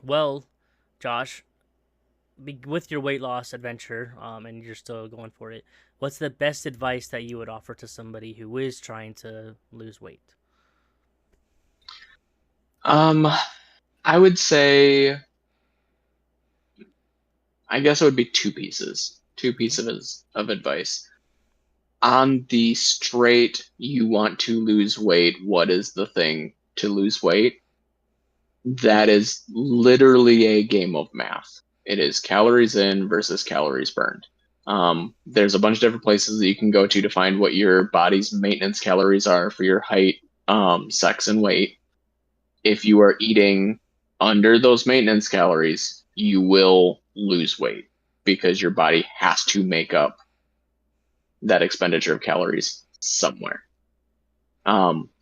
Well, Josh, with your weight loss adventure, and you're still going for it, what's the best advice that you would offer to somebody who is trying to lose weight? I would say, I guess it would be two pieces of advice. On the straight, you want to lose weight, what is the thing to lose weight? That is literally a game of math. It is calories in versus calories burned. There's a bunch of different places that you can go to find what your body's maintenance calories are for your height, sex, and weight. If you are eating under those maintenance calories, you will lose weight because your body has to make up that expenditure of calories somewhere.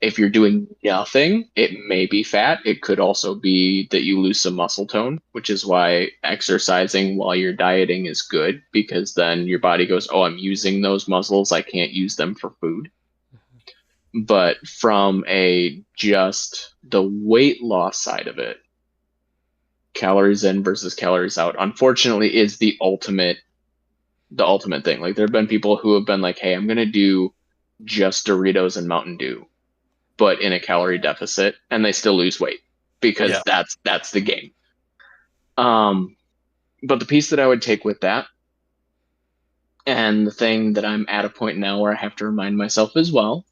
If you're doing nothing, it may be fat. It could also be that you lose some muscle tone, which is why exercising while you're dieting is good, because then your body goes, oh, I'm using those muscles. I can't use them for food. But from just the weight loss side of it, calories in versus calories out, unfortunately, is the ultimate thing. Like, there have been people who have been like, hey, I'm going to do just Doritos and Mountain Dew, but in a calorie deficit, and they still lose weight because that's the game. But the piece that I would take with that, and the thing that I'm at a point now where I have to remind myself as well,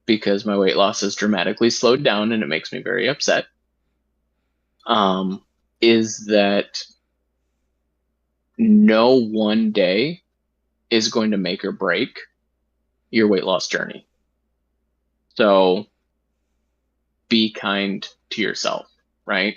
because my weight loss has dramatically slowed down and it makes me very upset, is that no one day is going to make or break your weight loss journey. So be kind to yourself, right?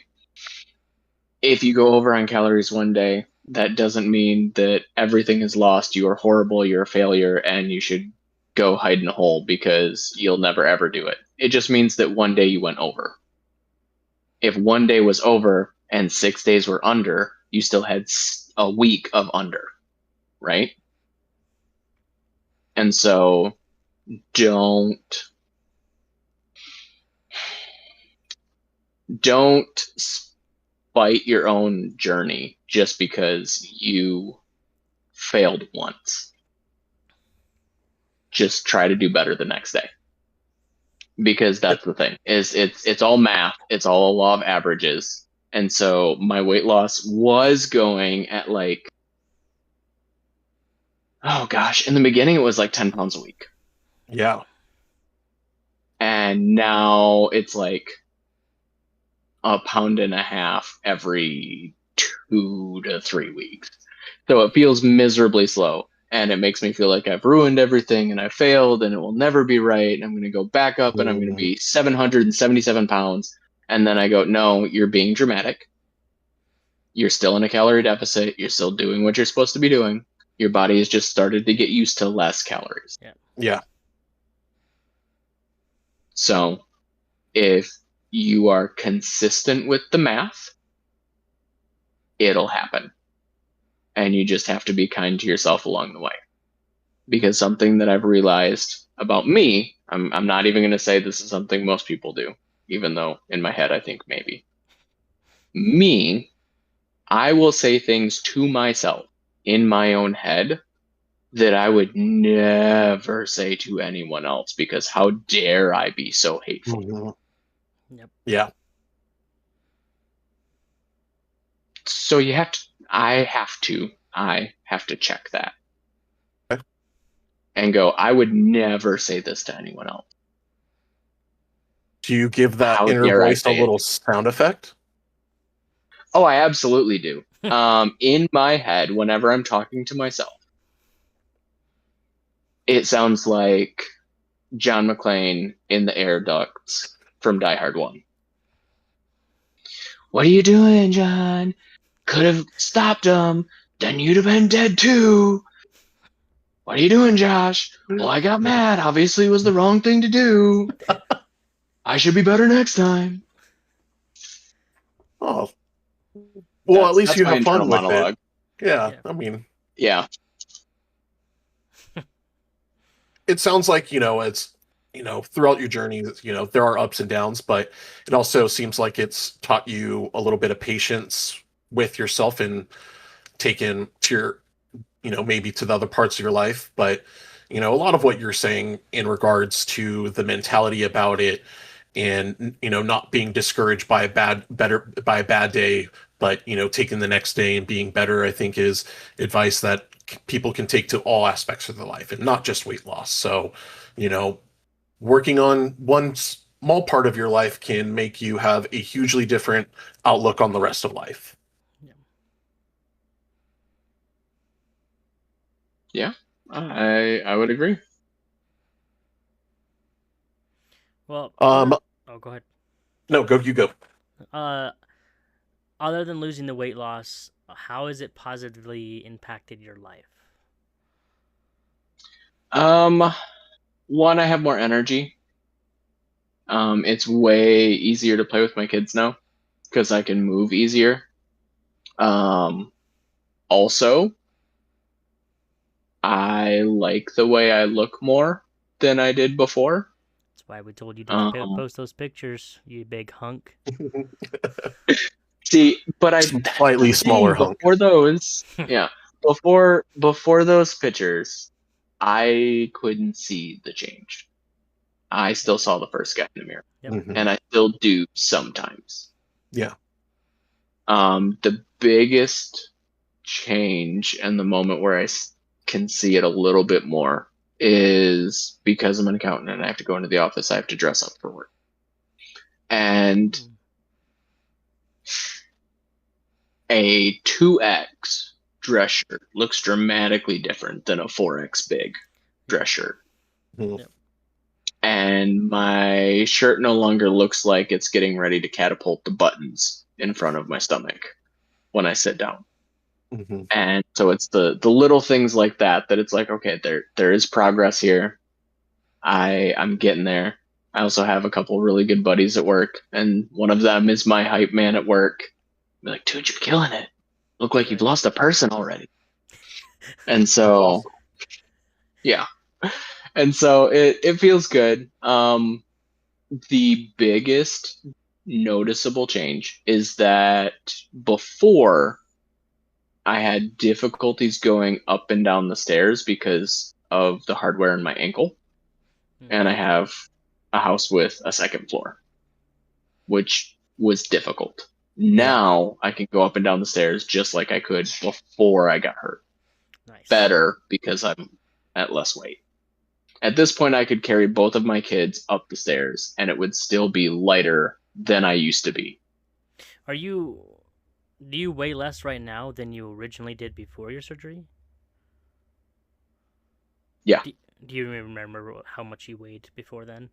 If you go over on calories one day, that doesn't mean that everything is lost. You are horrible, you're a failure, and you should go hide in a hole because you'll never ever do it. It just means that one day you went over. If one day was over and 6 days were under, you still had a week of under, right? And so don't spite your own journey just because you failed once. Just try to do better the next day, because that's the thing, is it's all math, it's all a law of averages. And so my weight loss was going at like, oh gosh, in the beginning it was like 10 pounds a week. Yeah. And now it's like a pound and a half every 2 to 3 weeks. So it feels miserably slow, and it makes me feel like I've ruined everything and I failed and it will never be right. And I'm going to go back up and I'm going to be 777 pounds. And then I go, no, you're being dramatic. You're still in a calorie deficit. You're still doing what you're supposed to be doing. Your body has just started to get used to less calories. Yeah. So if you are consistent with the math, it'll happen. And you just have to be kind to yourself along the way. Because something that I've realized about me, I'm not even going to say this is something most people do, even though in my head I think maybe. Me, I will say things to myself in my own head that I would never say to anyone else, because how dare I be so hateful? Mm-hmm. Yep. Yeah. So I have to check that. Okay. And go, I would never say this to anyone else. Do you give that How inner dare I voice a say it? little sound effect? Oh, I absolutely do. In my head, whenever I'm talking to myself, it sounds like John McClane in the air ducts from Die Hard 1. What are you doing, John? Could have stopped him. Then you'd have been dead too. What are you doing, Josh? Well, I got mad. Obviously, it was the wrong thing to do. I should be better next time. Oh. Well, at least you have fun with monologue. it. Yeah, I mean. Yeah. It sounds like, it's, throughout your journey, there are ups and downs, but it also seems like it's taught you a little bit of patience with yourself and taken to your, maybe to the other parts of your life. But, a lot of what you're saying in regards to the mentality about it and, not being discouraged by a bad day, but, taking the next day and being better, I think is advice that people can take to all aspects of their life and not just weight loss. So, working on one small part of your life can make you have a hugely different outlook on the rest of life. Yeah, I would agree. Well, Um, oh, go ahead. no, go, you go. Uh, other than losing the weight loss, how has it positively impacted your life? One, I have more energy. It's way easier to play with my kids now because I can move easier. Also, I like the way I look more than I did before. That's why we told you to Um, post those pictures, you big hunk. See, but Slightly the thing smaller hunk. before those, yeah, before those pictures, I couldn't see the change. I still saw the first guy in the mirror, Yep. Mhm. and I still do sometimes. Yeah. The biggest change and the moment where can see it a little bit more is because I'm an accountant and I have to go into the office. I have to dress up for work, and a 2X dress shirt looks dramatically different than a 4X big dress shirt. Mhm. Yep. And my shirt no longer looks like it's getting ready to catapult the buttons in front of my stomach when I sit down. Mhm. And so it's the little things like that it's like, okay, there is progress here. I'm getting there. I also have a couple really good buddies at work, and one of them is my hype man at work. I'm like, dude, you're killing it. Look like you've lost a person already. And so, yeah. And so it feels good. The biggest noticeable change is that before I had difficulties going up and down the stairs because of the hardware in my ankle. And I have a house with a second floor, which was difficult. Now I can go up and down the stairs just like I could before I got hurt. Nice. Better because I'm at less weight. At this point, I could carry both of my kids up the stairs, and it would still be lighter than I used to be. Do you weigh less right now than you originally did before your surgery? Yeah. Do you remember how much you weighed before then?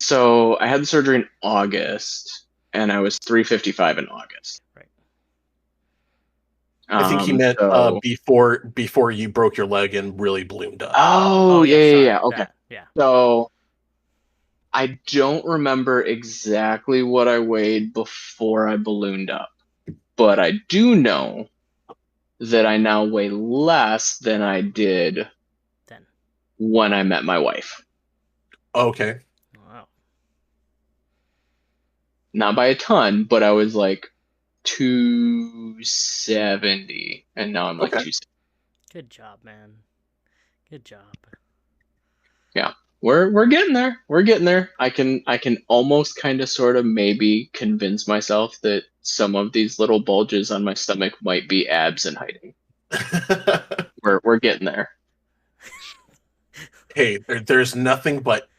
So I had the surgery in August, and I was 355 in August. Right. I think he meant So... before you broke your leg and really ballooned up. Oh, yeah. Okay. That, yeah. So I don't remember exactly what I weighed before I ballooned up, but I do know that I now weigh less than I did Then. when I met my wife. Okay. Wow. Not by a ton, but I was like 270, and now I'm like Okay. 260. Good job, man. Good job. Yeah. We're getting there. We're getting there. I can almost kind of sort of maybe convince myself that some of these little bulges on my stomach might be abs in hiding. We're getting there. Hey, there's nothing but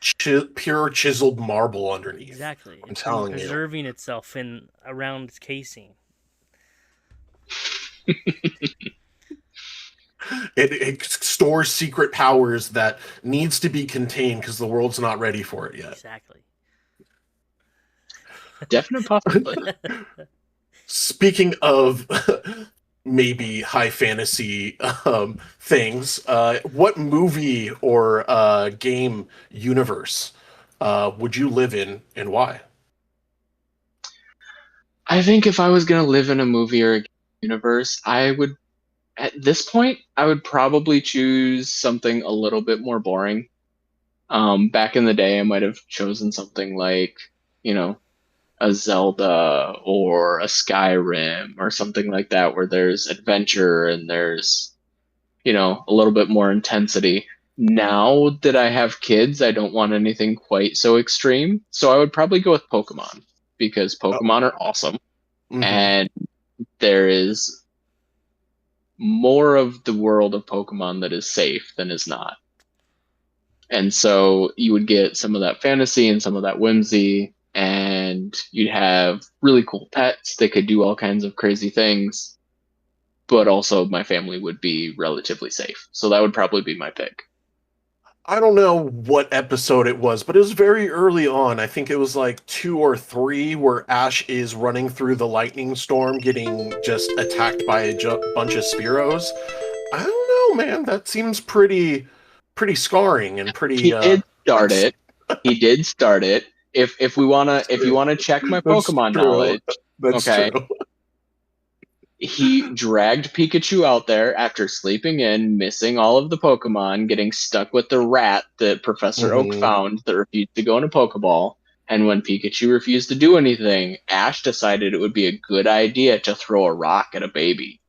pure chiseled marble underneath. Exactly. I'm It's telling you. preserving itself around its casing. It stores secret powers that needs to be contained because the world's not ready for it yet. Exactly. Definite possibility. Speaking of maybe high fantasy things, what movie or game universe would you live in, and why? I think if I was going to live in a movie or a universe, at this point, I would probably choose something a little bit more boring. Back in the day, I might have chosen something like, a Zelda or a Skyrim or something like that, where there's adventure and there's, a little bit more intensity. Now that I have kids, I don't want anything quite so extreme. So I would probably go with Pokemon because Pokemon are awesome. Mhm. And there is more of the world of Pokemon that is safe than is not. And so you would get some of that fantasy and some of that whimsy, and you'd have really cool pets that could do all kinds of crazy things. But also, my family would be relatively safe. So that would probably be my pick. I don't know what episode it was, but it was very early on. I think it was like 2 or 3 where Ash is running through the lightning storm, getting just attacked by a bunch of Spearows. I don't know, man. That seems pretty scarring and He pretty did start that's it. He did start it. If you wanna check my that's Pokemon true. knowledge, That's okay, true. he dragged Pikachu out there after sleeping in, missing all of the Pokemon, getting stuck with the rat that Professor Oak Hmm. found that refused to go in a Pokeball. And when Pikachu refused to do anything, Ash decided it would be a good idea to throw a rock at a baby,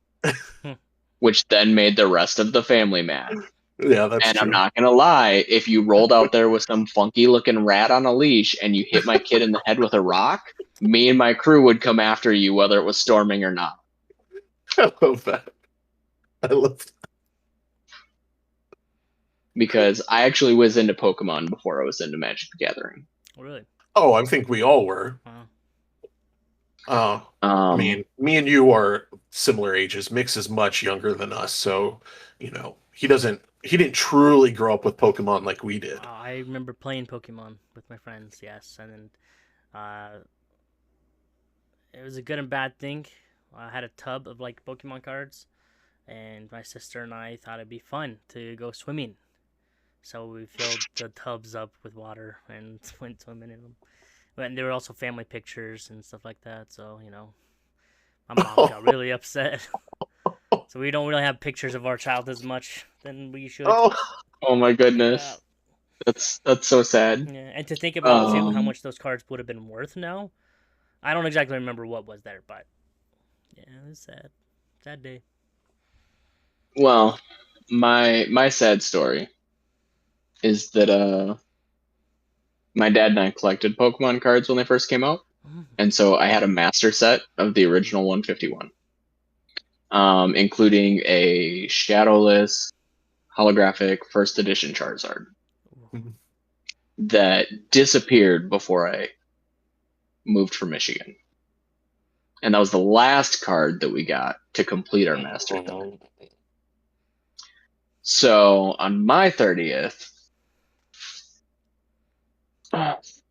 which then made the rest of the family mad. Yeah, that's And I'm true. not gonna lie, if you rolled out there with some funky looking rat on a leash and you hit my kid in the head with a rock, me and my crew would come after you whether it was storming or not. I love that. I love that. Because I actually was into Pokemon before I was into Magic the Gathering. Really? Oh, I think we all were. Wow. I mean, me and you are similar ages. Mix is much younger than us, so he didn't truly grow up with Pokemon like we did. I remember playing Pokemon with my friends, yes, and then it was a good and bad thing. I had a tub of like Pokemon cards, and my sister and I thought it'd be fun to go swimming. So we filled the tubs up with water and went swimming in them. And there were also family pictures and stuff like that. So my mom got really upset. So we don't really have pictures of our child as much than we should. Oh my goodness, that's so sad. Yeah, and to think about too how much those cards would have been worth now. I don't exactly remember what was there, but yeah, it was sad day. Well, my sad story is that my dad and I collected Pokemon cards when they first came out, and so I had a master set of the original 151, including a shadowless holographic first edition Charizard that disappeared before I moved from Michigan. And that was the last card that we got to complete our master set. So on my 30th, Yes.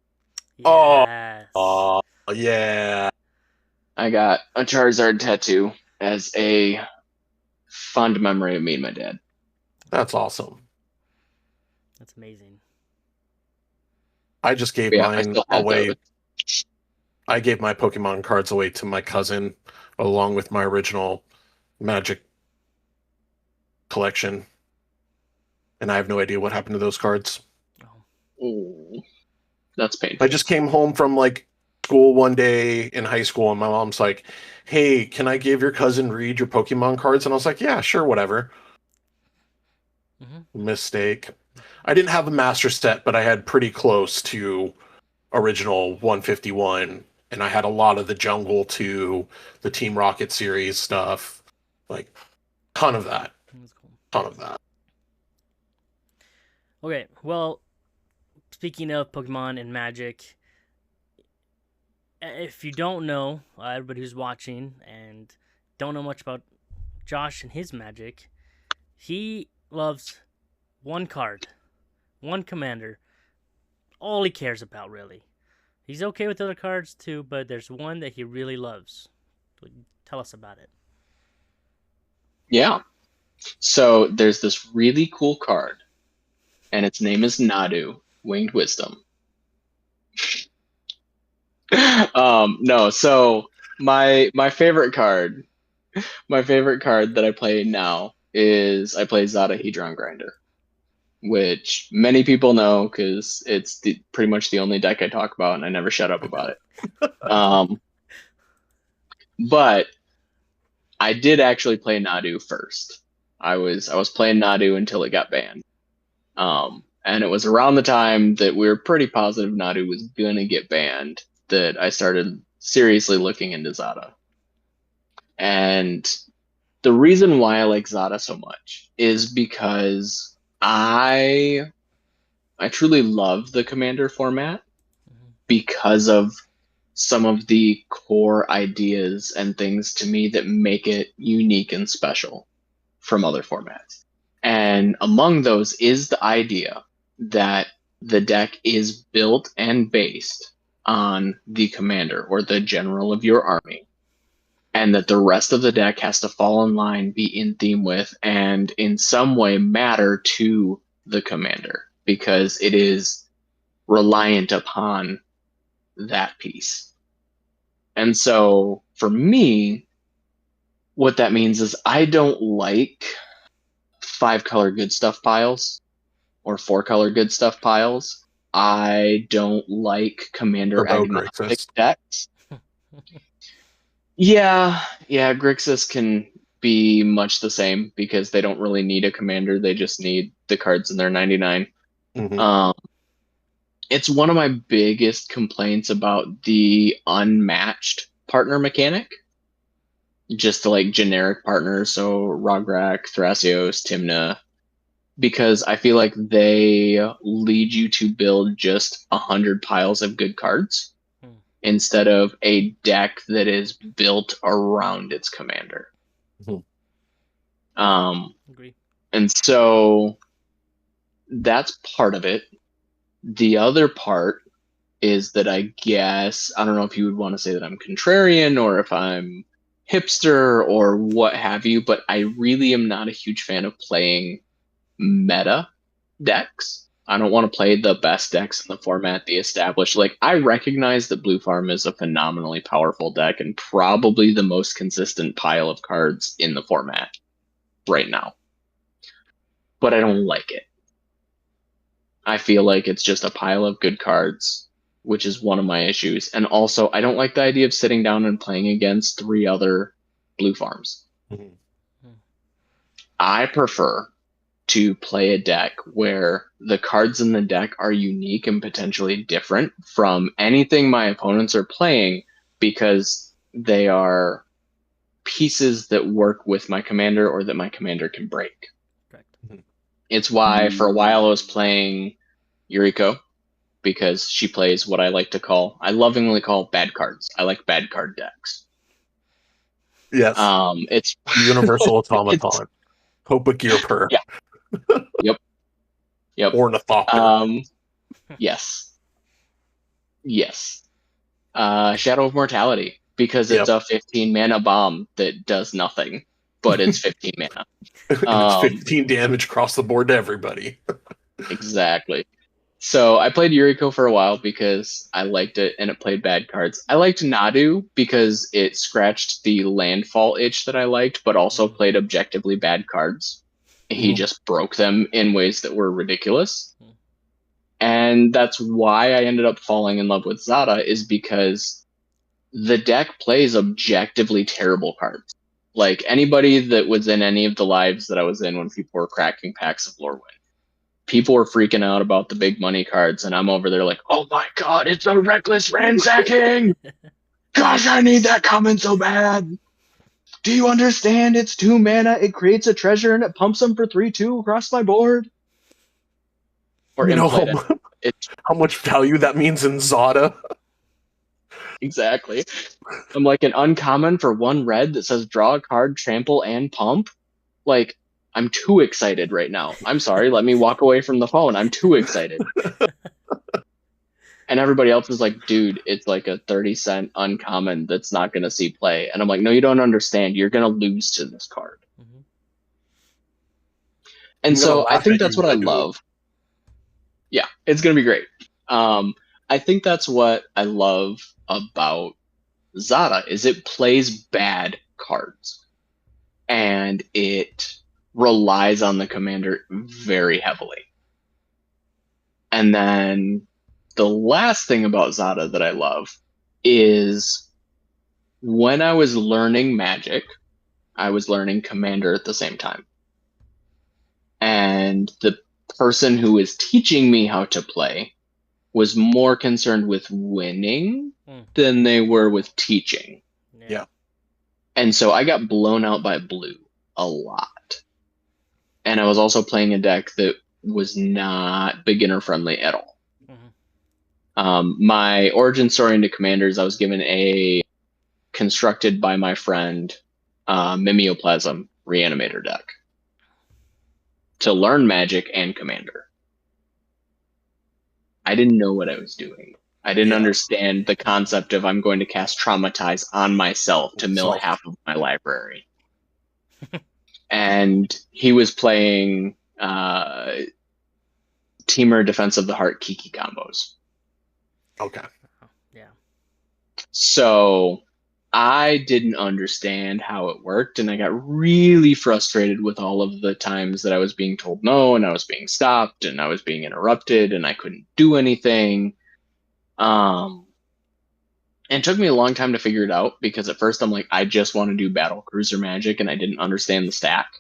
Yeah. I got a Charizard tattoo as a fond memory of me and my dad. That's awesome. That's amazing. I just gave mine away. I gave my Pokemon cards away to my cousin along with my original Magic collection. And I have no idea what happened to those cards. Oh, that's painful. I just came home from like school one day in high school and my mom's like, "Hey, can I give your cousin Reed your Pokemon cards?" And I was like, "Yeah, sure, whatever." Mistake. I didn't have a master set, but I had pretty close to original 151, and I had a lot of the Jungle to the Team Rocket series stuff, like ton of that. Ton of that. Okay, well, speaking of Pokemon and Magic, if you don't know, everybody who's watching and don't know much about Josh and his Magic, he loves one card, one commander, all he cares about, really. He's okay with other cards too, but there's one that he really loves. Tell us about it. Yeah. So there's this really cool card, and its name is Nadu, Winged Wisdom. No, so my favorite card that I play now is I play Zada Hedron Grinder, which many people know because it's pretty much the only deck I talk about, and I never shut up about it. But I did actually play Nadu first. I was playing Nadu until it got banned. And it was around the time that we were pretty positive Nadu was gonna get banned that I started seriously looking into Zada. And the reason why I like Zada so much is because I I truly love the Commander format Mhm. because of some of the core ideas and things to me that make it unique and special from other formats. And among those is the idea that the deck is built and based on the commander or the general of your army, and that the rest of the deck has to fall in line, be in theme with, and in some way matter to the commander because it is reliant upon that piece. And so for me, what that means is I don't like 5-color good stuff piles or 4-color good stuff piles. I don't like commander Turbo agnostic Grixis. decks. Yeah, Grixis can be much the same because they don't really need a commander. They just need the cards in their 99. Mhm. It's one of my biggest complaints about the unmatched partner mechanic. Just the like generic partners, so Rograk, Thrasios, Timna, because I feel like they lead you to build just 100 piles of good cards Hmm. instead of a deck that is built around its commander. Mhm. Agree. And so that's part of it. The other part is that I guess, I don't know if you would want to say that I'm contrarian or if I'm hipster or what have you, but I really am not a huge fan of playing meta decks. I don't want to play the best decks in the format, the established. Like, I recognize that Blue Farm is a phenomenally powerful deck and probably the most consistent pile of cards in the format right now. But I don't like it. I feel like it's just a pile of good cards, which is one of my issues. And also, I don't like the idea of sitting down and playing against 3 other Blue Farms. Mhm. I prefer to play a deck where the cards in the deck are unique and potentially different from anything my opponents are playing because they are pieces that work with my commander or that my commander can break. Correct. It's why for a while I was playing Yuriko because she plays what I lovingly call bad cards. I like bad card decks. Yes. It's Universal it's Automaton. Hope a Gear Per. yeah. Yep. Ornithopter. Yes. Shadow of Mortality because it's Yep. a 15 mana bomb that does nothing, but it's 15 mana. And it's 15 damage across the board to everybody. Exactly. So I played Yuriko for a while because I liked it and it played bad cards. I liked Nadu because it scratched the landfall itch that I liked, but also played objectively bad cards. He Mhm. just broke them in ways that were ridiculous. Mhm. And that's why I ended up falling in love with Zada, is because the deck plays objectively terrible cards. Like, anybody that was in any of the lives that I was in when people were cracking packs of Lorwyn, people were freaking out about the big money cards, and I'm over there like, oh my god, it's a reckless ransacking! Gosh, I need that coming so bad! Do you understand? It's 2 mana, it creates a treasure, and it pumps them for 3/2 across my board. Or You know inflate it. It's how much value that means in Zada? exactly. I'm like an uncommon for 1 red that says draw a card, trample, and pump. Like, I'm too excited right now. I'm sorry, let me walk away from the phone. I'm too excited. And everybody else is like, dude, it's like a 30-cent uncommon that's not going to see play. And I'm like, no, you don't understand. You're going to lose to this card. Mhm. And I'm gonna so I laugh think at that's you, what I Nadu. love. Yeah, it's going to be great. I think that's what I love about Zada is it plays bad cards. And it relies on the commander very heavily. And then the last thing about Zada that I love is when I was learning Magic, I was learning Commander at the same time. And the person who was teaching me how to play was more concerned with winning Mm. than they were with teaching. Yeah. And so I got blown out by blue a lot. And I was also playing a deck that was not beginner friendly at all. Mhm. My origin story into Commanders, I was given a constructed by my friend Mimeoplasm Reanimator deck to learn Magic and Commander. I didn't know what I was doing. I didn't Yeah. understand the concept of I'm going to cast Traumatize on myself to mill half of my library. And he was playing Teamer Defense of the Heart Kiki combos. Okay. Yeah. So I didn't understand how it worked, and I got really frustrated with all of the times that I was being told no, and I was being stopped, and I was being interrupted, and I couldn't do anything. And it took me a long time to figure it out because at first I'm like, I just want to do battle cruiser magic, and I didn't understand the stack.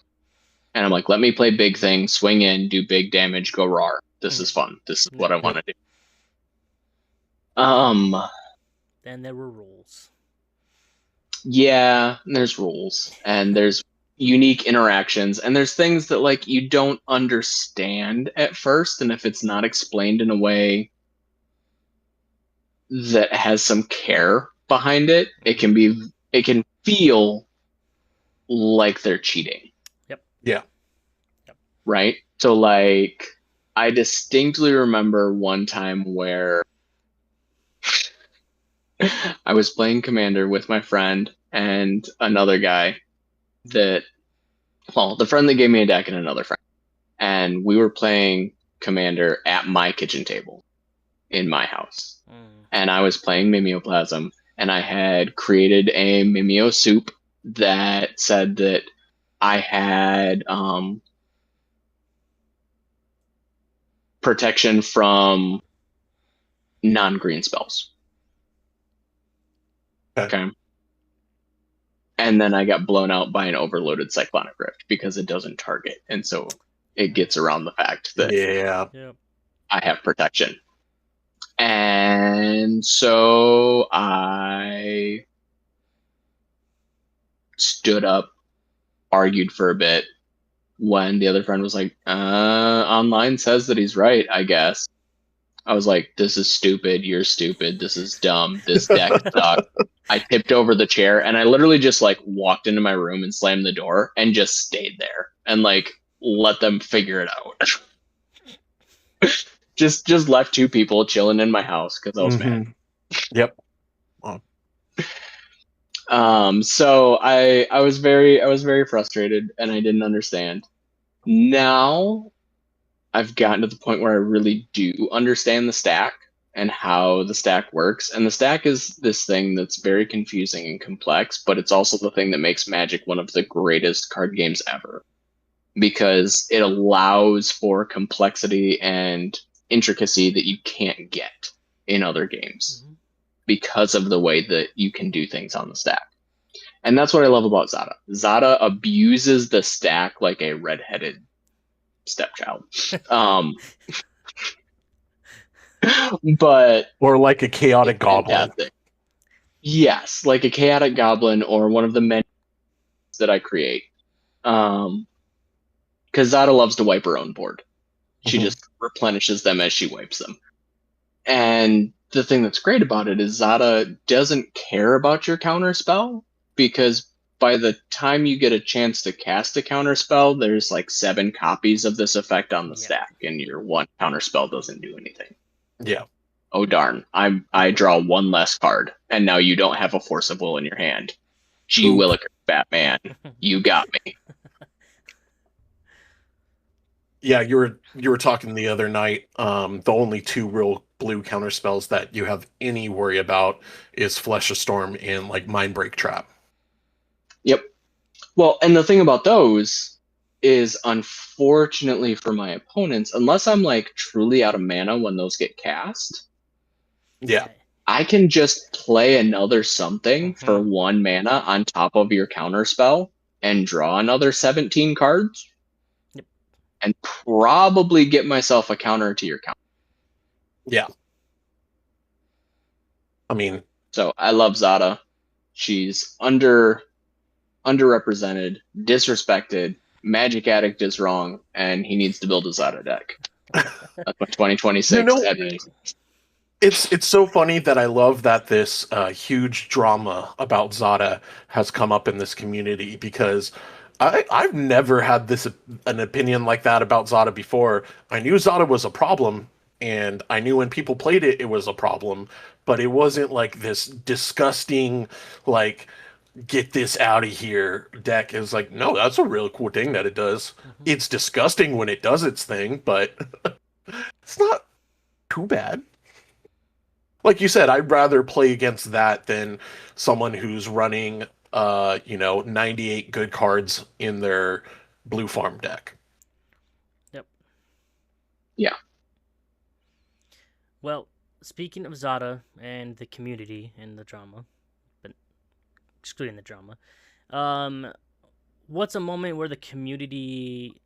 And I'm like, let me play big thing, swing in, do big damage, go raw. This is fun. This is what I want to do. Then there were rules. Yeah, there's rules and there's unique interactions and there's things that like you don't understand at first, and if it's not explained in a way that has some care behind it, it can feel like they're cheating. Yep. Yeah. Right? So like I distinctly remember one time where I was playing Commander with my friend and another guy that, well, the friend that gave me a deck and another friend. And we were playing Commander at my kitchen table in my house. And I was playing Mimeoplasm, and I had created a Mimeo soup that said that I had protection from non-green spells. Okay. And then I got blown out by an overloaded Cyclonic Rift because it doesn't target. And so it gets around the fact that I have protection. And so I stood up, argued for a bit when the other friend was like, online says that he's right, I guess. I was like, this is stupid. You're stupid. This is dumb. This deck sucks. I tipped over the chair and I literally just like walked into my room and slammed the door and just stayed there and like let them figure it out. just left two people chilling in my house because I was mad. Yep. So I was very frustrated and I didn't understand. Now I've gotten to the point where I really do understand the stack and how the stack works. And the stack is this thing that's very confusing and complex, but it's also the thing that makes Magic one of the greatest card games ever. Because it allows for complexity and intricacy that you can't get in other games because of the way that you can do things on the stack. And that's what I love about Zada. Zada abuses the stack like a redheaded stepchild. But or like a chaotic goblin. Fantastic. Yes, like a chaotic goblin or one of the many that I create. Because Zada loves to wipe her own board. She just replenishes them as she wipes them. And the thing that's great about it is Zada doesn't care about your counter spell, because by the time you get a chance to cast a counter spell, there's like 7 copies of this effect on the stack, and your one counter spell doesn't do anything. Yeah. Oh darn! I draw 1 less card, and now you don't have a Force of Will in your hand. Gee willikers, Batman, you got me. Yeah, you were talking the other night. The only 2 real blue counter spells that you have any worry about is Flesh of Storm and like Mindbreak Trap. Yep. Well, and the thing about those is, unfortunately for my opponents, unless I'm like truly out of mana when those get cast, I can just play another something for 1 mana on top of your counter spell and draw another 17 cards. Yep. And probably get myself a counter to your counter. Yeah. I mean, so I love Zada. She's underrepresented, disrespected, Magic Addict is wrong, and he needs to build a Zada deck. That's what 2026 You know, had me. it's so funny that I love that this huge drama about Zada has come up in this community because I've never had an opinion like that about Zada before. I knew Zada was a problem, and I knew when people played it, it was a problem, but it wasn't like this disgusting, like, get this out of here deck. It was like, no, that's a really cool thing that it does. Mhm. It's disgusting when it does its thing, but it's not too bad. Like you said, I'd rather play against that than someone who's running 98 good cards in their blue farm deck. Yep. Yeah. Well, speaking of Zada and the community and the drama, but excluding the drama, what's a moment where the community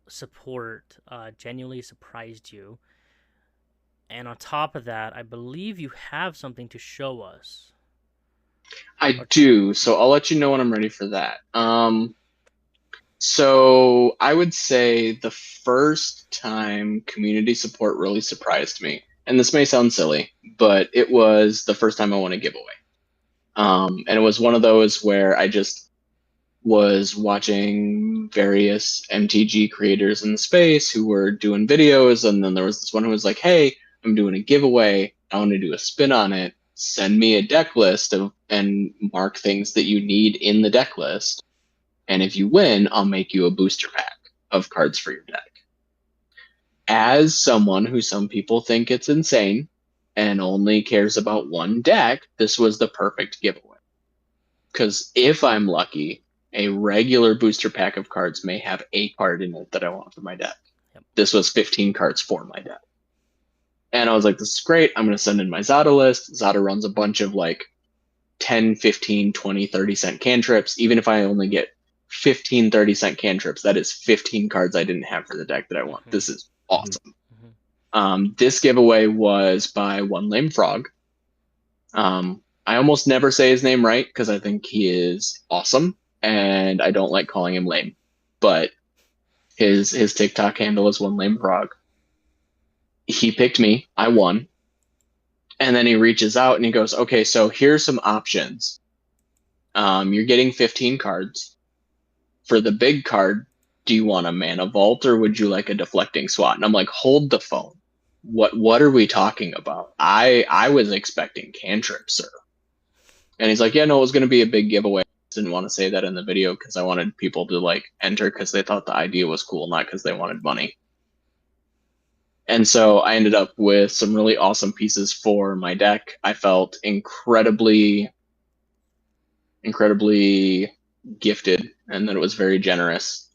support genuinely surprised you? And on top of that, I believe you have something to show us. I do, so I'll let you know when I'm ready for that. So I would say the first time community support really surprised me, and this may sound silly, but it was the first time I won a giveaway. And it was one of those where I just was watching various MTG creators in the space who were doing videos, and then there was this one who was like, "Hey, I'm doing a giveaway. I want to do a spin on it. Send me a deck list and mark things that you need in the deck list. And if you win, I'll make you a booster pack of cards for your deck." As someone who some people think it's insane and only cares about one deck, this was the perfect giveaway. Because if I'm lucky, a regular booster pack of cards may have a card in it that I want for my deck. Yep. This was 15 cards for my deck. And I was like, this is great. I'm going to send in my Zada list. Zada runs a bunch of like 10, 15, 20, 30-cent cantrips. Even if I only get 15 30-cent cantrips, that is 15 cards I didn't have for the deck that I want. Mm-hmm. This is awesome. Mm-hmm. This giveaway was by One Lame Frog. I almost never say his name right because I think he is awesome, and I don't like calling him lame. But his TikTok handle is One Lame Frog. He picked me. I won. And then he reaches out and he goes, "Okay, so here's some options. You're getting 15 cards. For the big card, do you want a mana vault or would you like a deflecting swat?" And I'm like, hold the phone. What are we talking about? I was expecting cantrips, sir. And he's like, "Yeah, no, it was going to be a big giveaway. I didn't want to say that in the video because I wanted people to like enter because they thought the idea was cool, not because they wanted money." And so I ended up with some really awesome pieces for my deck. I felt incredibly gifted and that it was very generous.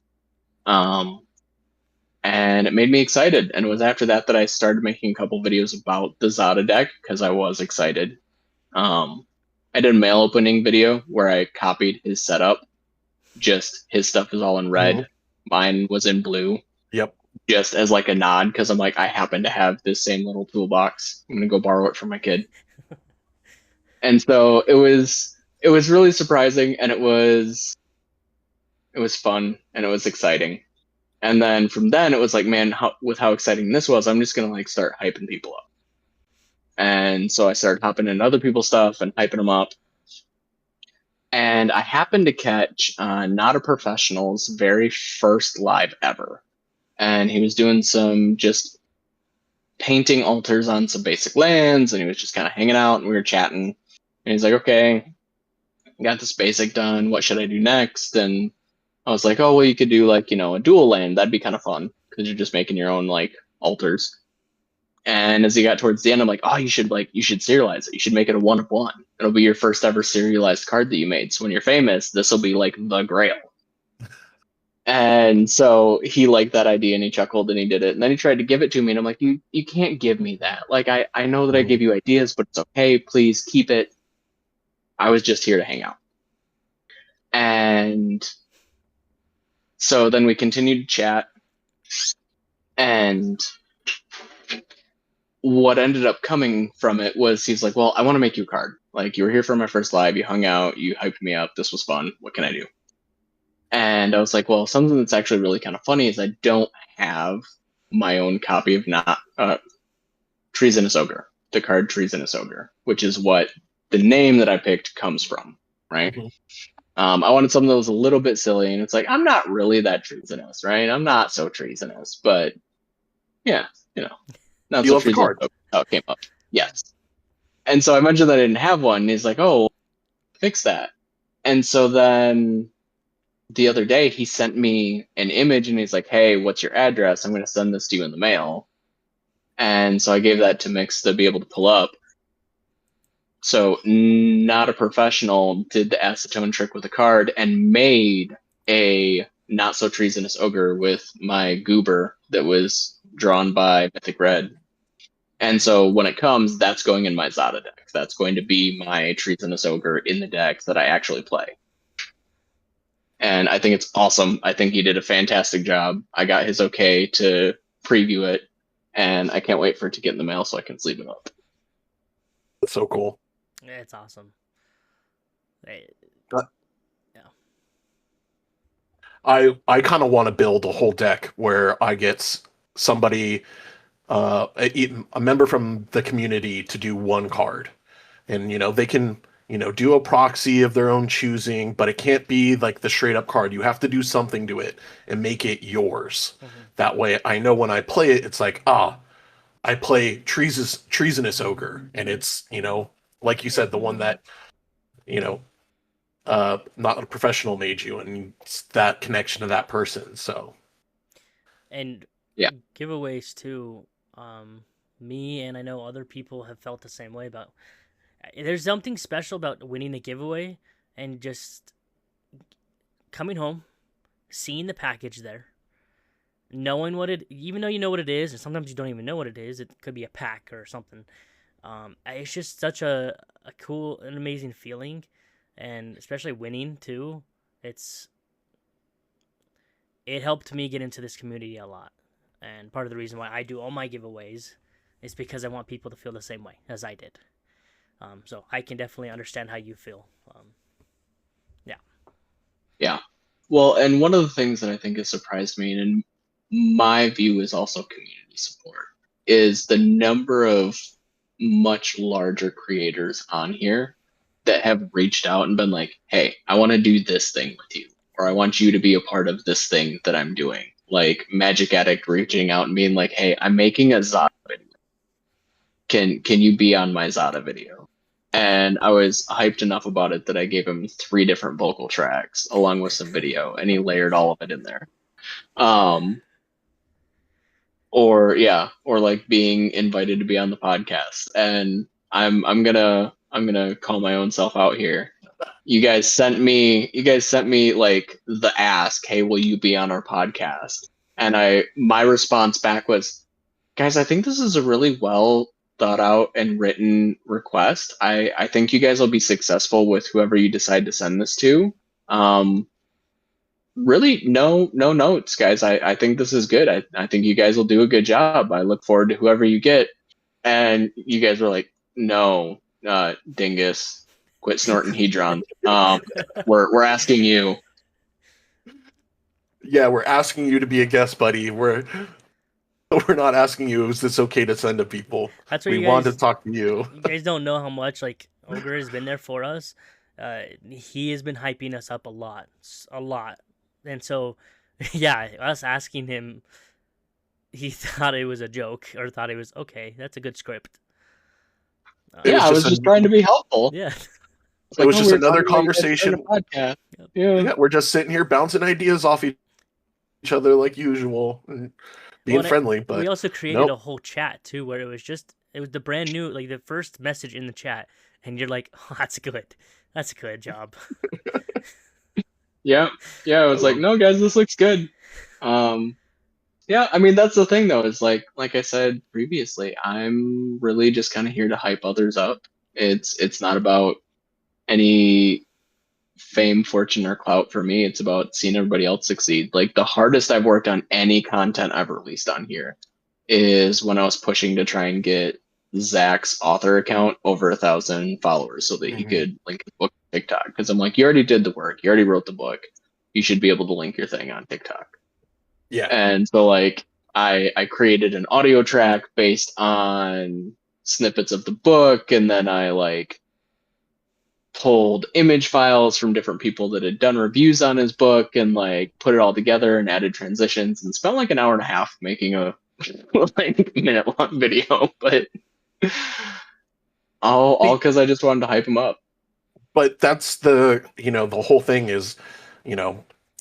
And it made me excited. And it was after that that I started making a couple videos about the Zada deck because I was excited. I did a mail opening video where I copied his setup. Just his stuff is all in red. Mhm. Mine was in blue. Yep. Just as like a nod because I'm like, I happen to have this same little toolbox. I'm gonna go borrow it from my kid. And so it was really surprising, and it was fun, and it was exciting. And then from then it was like, man, with how exciting this was, I'm just gonna like start hyping people up. And so I started hopping into other people's stuff and hyping them up. And I happened to catch Not a Professional's very first live ever. And he was doing some just painting altars on some basic lands, and he was just kind of hanging out, and we were chatting. And he's like, "Okay, got this basic done. What should I do next?" And I was like, "Oh, well, you could do like, a dual land. That'd be kind of fun because you're just making your own like altars." And as he got towards the end, I'm like, "Oh, you should serialize it. You should make it a 1 of 1. It'll be your first ever serialized card that you made. So when you're famous, this will be like the grail." And so he liked that idea and he chuckled and he did it. And then he tried to give it to me and I'm like, you can't give me that. Like, I know that I give you ideas, but it's okay. Please keep it. I was just here to hang out. And so then we continued to chat. And what ended up coming from it was he's like, "Well, I want to make you a card. Like, you were here for my first live. You hung out. You hyped me up. This was fun. What can I do?" And I was like, well, something that's actually really kind of funny is I don't have my own copy of not Treasonous Ogre, the card Treasonous Ogre, which is what the name that I picked comes from, right? Mhm. I wanted something that was a little bit silly, and it's like, I'm not really that treasonous, right? I'm not so treasonous, but yeah, not You so love the treasonous. card. How it came up. Yes. And so I mentioned that I didn't have one, and he's like, oh, fix that. And so then the other day he sent me an image and he's like, hey, what's your address? I'm going to send this to you in the mail. And so I gave that to Mix to be able to pull up. So not a professional did the acetone trick with a card and made a not so treasonous ogre with my goober that was drawn by Mythic Red. And so when it comes, that's going in my Zada deck. That's going to be my treasonous ogre in the deck that I actually play. And I think it's awesome. I think he did a fantastic job. I got his okay to preview it, and I can't wait for it to get in the mail so I can sleeve it up. That's so cool. It's awesome. Hey, Uh, yeah. I kind of want to build a whole deck where I get somebody, a member from the community to do one card, and they can do a proxy of their own choosing, but it can't be like the straight up card. You have to do something to it and make it yours. Mm-hmm. That way, I know when I play it, it's like I play treasonous ogre, and it's like you said, the one that you know not a professional made you, and it's that connection to that person. So And Yeah. giveaways too. Me and I know other people have felt the same way about. There's something special about winning a giveaway and just coming home, seeing the package there, knowing what it, even though you know what it is, and sometimes you don't even know what it is. It could be a pack or something. It's just such a cool, an amazing feeling, and especially winning too. It helped me get into this community a lot, and part of the reason why I do all my giveaways is because I want people to feel the same way as I did. So I can definitely understand how you feel. Yeah. Yeah. Well, and one of the things that I think has surprised me, and in my view is also community support, is the number of much larger creators on here that have reached out and been like, hey, I want to do this thing with you, or I want you to be a part of this thing that I'm doing. Like Magic Addict reaching out and being like, hey, I'm making a Zada video. Can you be on my Zada video? And I was hyped enough about it that I gave him 3 different vocal tracks along with some video, and he layered all of it in there. Or like being invited to be on the podcast. And I'm gonna call my own self out here. You guys sent me like the ask, hey, will you be on our podcast? And my response back was, guys, I think this is a really well thought out and written request. I think you guys will be successful with whoever you decide to send this to. Really, no notes, guys. I think this is good. I think you guys will do a good job. I look forward to whoever you get. And you guys were like, no, dingus, quit snorting hedron. We're asking you. yeah, we're asking you to be a guest, buddy. We're not asking you, is this okay to send to people? That's what We you want guys. to talk to you. You guys don't know how much like Ogre has been there for us. He has been hyping us up a lot, and so yeah, us asking him, he thought it was a joke or thought it was okay. That's a good script. It was Yeah, I was just just trying to be helpful. Yeah. It's It was oh, just we were another talking about you guys starting conversation. a podcast. Yep. Yeah. We're just sitting here bouncing ideas off each other like usual, and being Well, friendly. we But also created nope. a whole chat too, where it was the brand new, like the first message in the chat, and you're like, oh, that's a good job. Yeah. Yeah. I was like, no, guys, this looks good. Yeah, I mean that's the thing though, is like I said previously, I'm really just kind of here to hype others up. It's not about any fame, fortune, or clout for me. It's about seeing everybody else succeed. Like the hardest I've worked on any content I've released on here is when I was pushing to try and get Zach's author account over 1,000 followers so that he Mhm. could link his book to TikTok. Because I'm like, you already did the work, you already wrote the book, you should be able to link your thing on TikTok. Yeah. And so like I created an audio track based on snippets of the book, and then I like pulled image files from different people that had done reviews on his book and like put it all together and added transitions and spent like an hour and a half making a like minute long video, but all because I just wanted to hype him up. But that's the whole thing is,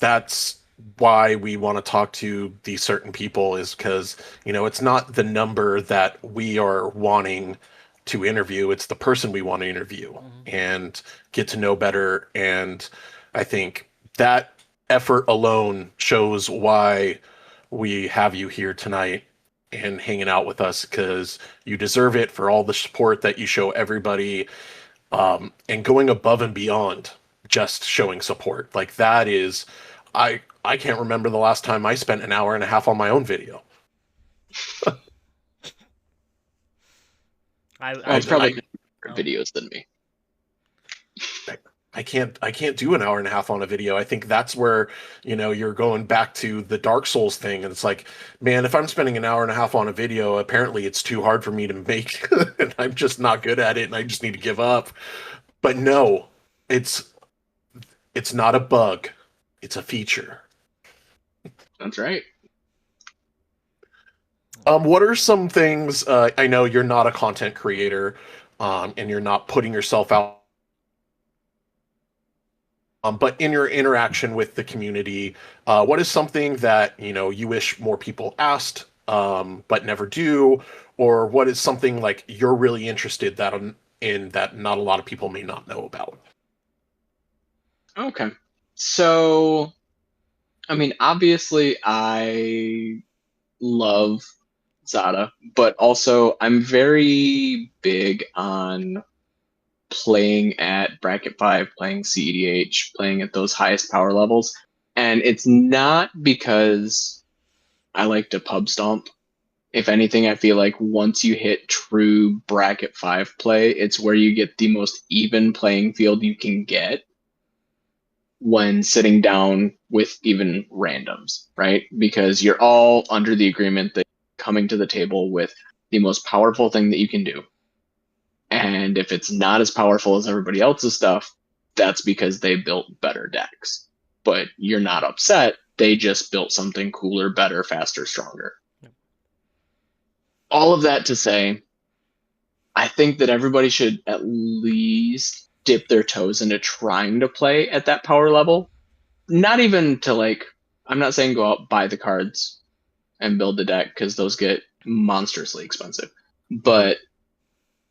that's why we want to talk to these certain people, is because it's not the number that we are wanting to interview, it's the person we want to interview and get to know better. And I think that effort alone shows why we have you here tonight and hanging out with us, because you deserve it for all the support that you show everybody, and going above and beyond just showing support. Like that is, I can't remember the last time I spent an hour and a half on my own video. It's probably videos than me. I can't do an hour and a half on a video. I think that's where, you're going back to the Dark Souls thing. And it's like, man, if I'm spending an hour and a half on a video, apparently it's too hard for me to make and I'm just not good at it and I just need to give up. But no, it's not a bug. It's a feature. That's right. What are some things, I know you're not a content creator, and you're not putting yourself out, but in your interaction with the community, what is something that you wish more people asked, but never do, or what is something like you're really interested in that not a lot of people may not know about? Okay, so I mean, obviously, I love Zada, but also I'm very big on playing at bracket 5, playing CEDH, playing at those highest power levels. And it's not because I like to pub stomp. If anything, I feel like once you hit true bracket 5 play, it's where you get the most even playing field you can get when sitting down with even randoms, right? Because you're all under the agreement that coming to the table with the most powerful thing that you can do. And if it's not as powerful as everybody else's stuff, that's because they built better decks. But you're not upset. They just built something cooler, better, faster, stronger. All of that to say, I think that everybody should at least dip their toes into trying to play at that power level. Not even to like, I'm not saying go out, buy the cards and build the deck, because those get monstrously expensive. But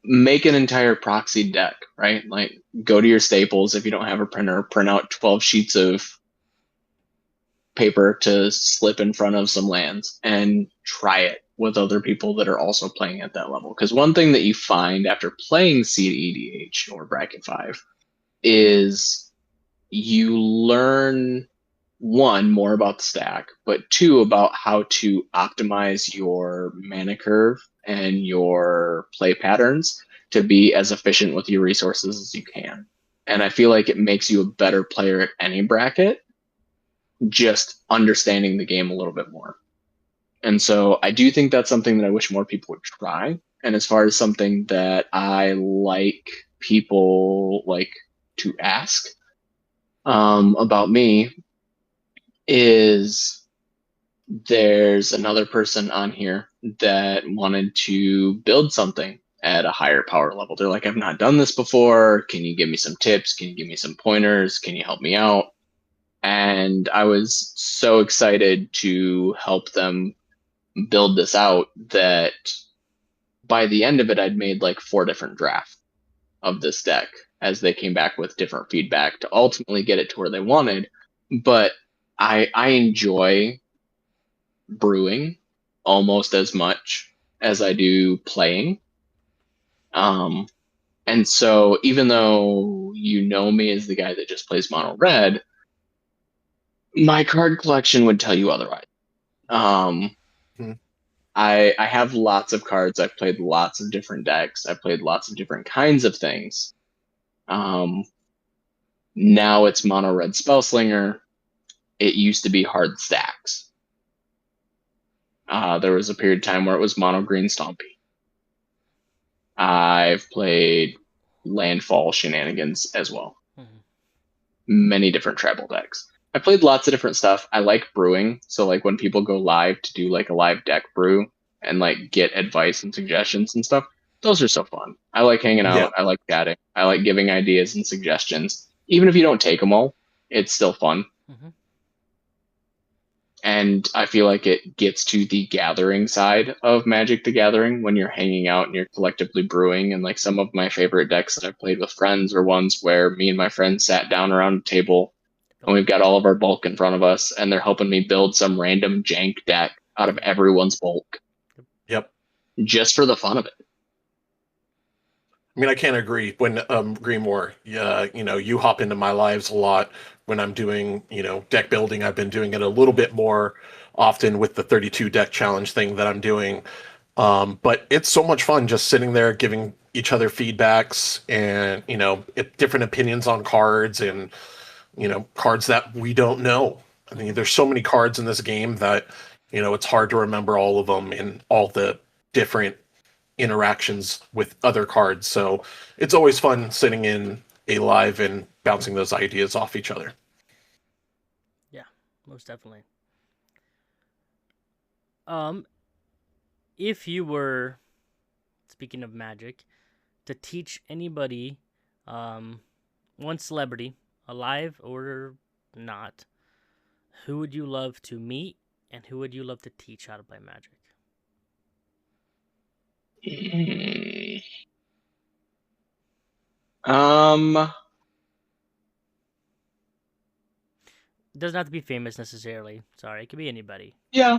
make an entire proxy deck, right? Like go to your staples. If you don't have a printer, print out 12 sheets of paper to slip in front of some lands and try it with other people that are also playing at that level. Because one thing that you find after playing CEDH or bracket 5 is you learn, one, more about the stack, but two, about how to optimize your mana curve and your play patterns to be as efficient with your resources as you can. And I feel like it makes you a better player at any bracket, just understanding the game a little bit more. And so I do think that's something that I wish more people would try. And as far as something that I like people like to ask about me, is there's another person on here that wanted to build something at a higher power level. They're like, I've not done this before. Can you give me some tips? Can you give me some pointers? Can you help me out? And I was so excited to help them build this out that by the end of it, I'd made like 4 different drafts of this deck as they came back with different feedback to ultimately get it to where they wanted. But I enjoy brewing almost as much as I do playing. And so even though you know me as the guy that just plays mono red, my card collection would tell you otherwise. I have lots of cards. I've played lots of different decks. I've played lots of different kinds of things. Now it's mono red Spellslinger. it used to be hard stacks. There was a period of time where it was mono green stompy. I've played landfall shenanigans as well. Mhm. Many different tribal decks. I played lots of different stuff. I like brewing, so like when people go live to do like a live deck brew and like get advice and suggestions and stuff, those are so fun. I like hanging Yeah. out. I like chatting. I like giving ideas and suggestions. Even if you don't take them all, it's still fun. Mhm. And I feel like it gets to the gathering side of Magic the Gathering when you're hanging out and you're collectively brewing. And like some of my favorite decks that I've played with friends are ones where me and my friends sat down around a table and we've got all of our bulk in front of us and they're helping me build some random jank deck out of everyone's bulk Yep. just for the fun of it. I mean, I can't agree. When agree more. Yeah, you hop into my lives a lot when I'm doing, deck building. I've been doing it a little bit more often with the 32 deck challenge thing that I'm doing. But it's so much fun just sitting there giving each other feedbacks and, different opinions on cards and, cards that we don't know. I mean, there's so many cards in this game that, it's hard to remember all of them and all the different interactions with other cards. So it's always fun sitting in a live and bouncing those ideas off each other. Yeah, most definitely. If you were, speaking of Magic, to teach anybody, one celebrity, alive or not, who would you love to meet and who would you love to teach how to play Magic? Um, It doesn't have to be famous necessarily. Sorry, it could be anybody. yeah,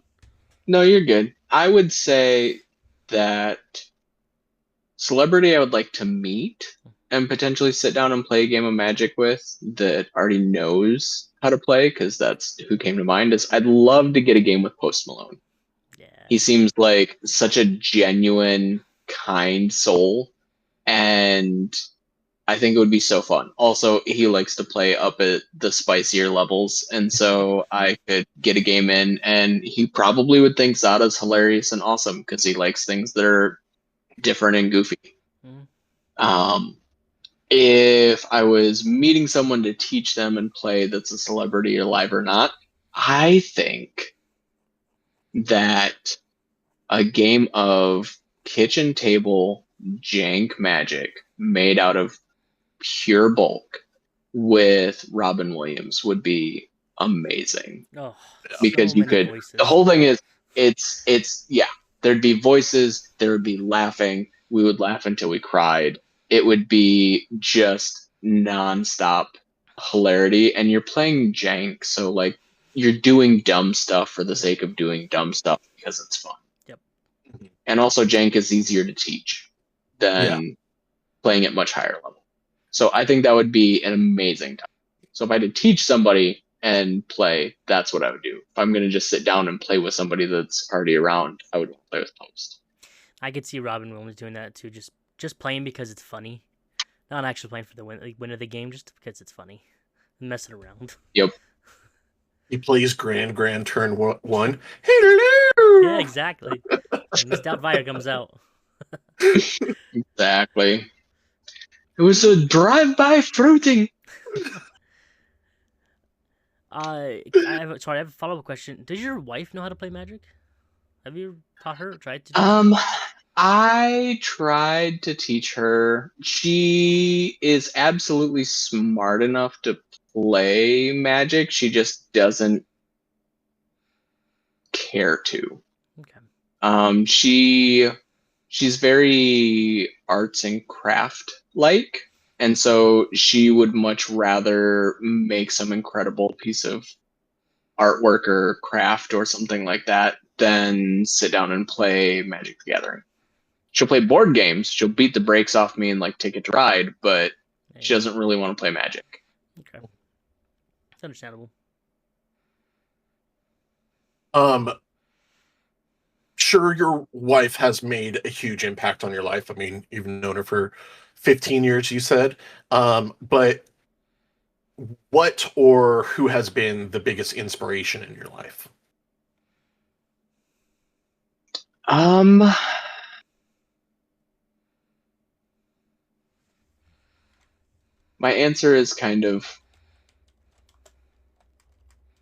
no, you're good. I would say that celebrity I would like to meet and potentially sit down and play a game of Magic with that already knows how to play, because that's who came to mind, is I'd love to get a game with Post Malone. Yeah. He seems like such a genuine, kind soul, and I think it would be so fun. Also, he likes to play up at the spicier levels, and so I could get a game in, and he probably would think Zada's hilarious and awesome because he likes things that are different and goofy. Mhm. Um, if I was meeting someone to teach them and play that's a celebrity, alive or not, I think that a game of kitchen table jank Magic made out of pure bulk with Robin Williams would be amazing, Oh, because so you many could, voices. the whole thing is, it's yeah, there'd be voices, there would be laughing, we would laugh until we cried. It would be just nonstop hilarity, and you're playing jank, so like you're doing dumb stuff for the sake of doing dumb stuff because it's fun. Yep. And also jank is easier to teach than Yeah. playing at much higher level. So I think that would be an amazing time. So if I had to teach somebody and play, that's what I would do. If I'm going to just sit down and play with somebody that's already around, I would play with Post. I could see Robin Williams doing that too, just playing because it's funny. Not actually playing for the win of the game, just because it's funny. Messing around. Yep. He plays Grand turn one. Hello. Yeah, exactly. And this Doubtfire comes out. Exactly. It was a drive-by fruiting. I have a follow-up question. Does your wife know how to play Magic? Have you taught her or tried to teach her? I tried to teach her. She is absolutely smart enough to play Magic. She just doesn't care to. Okay. She's very arts and craft like, and so she would much rather make some incredible piece of artwork or craft or something like that than sit down and play Magic the Gathering. She'll play board games. She'll beat the brakes off me and like Ticket to Ride, but she doesn't really want to play Magic. Okay. It's understandable. Sure, your wife has made a huge impact on your life. I mean, you've known her for 15 years, you said. But what or who has been the biggest inspiration in your life? Um, my answer is kind of,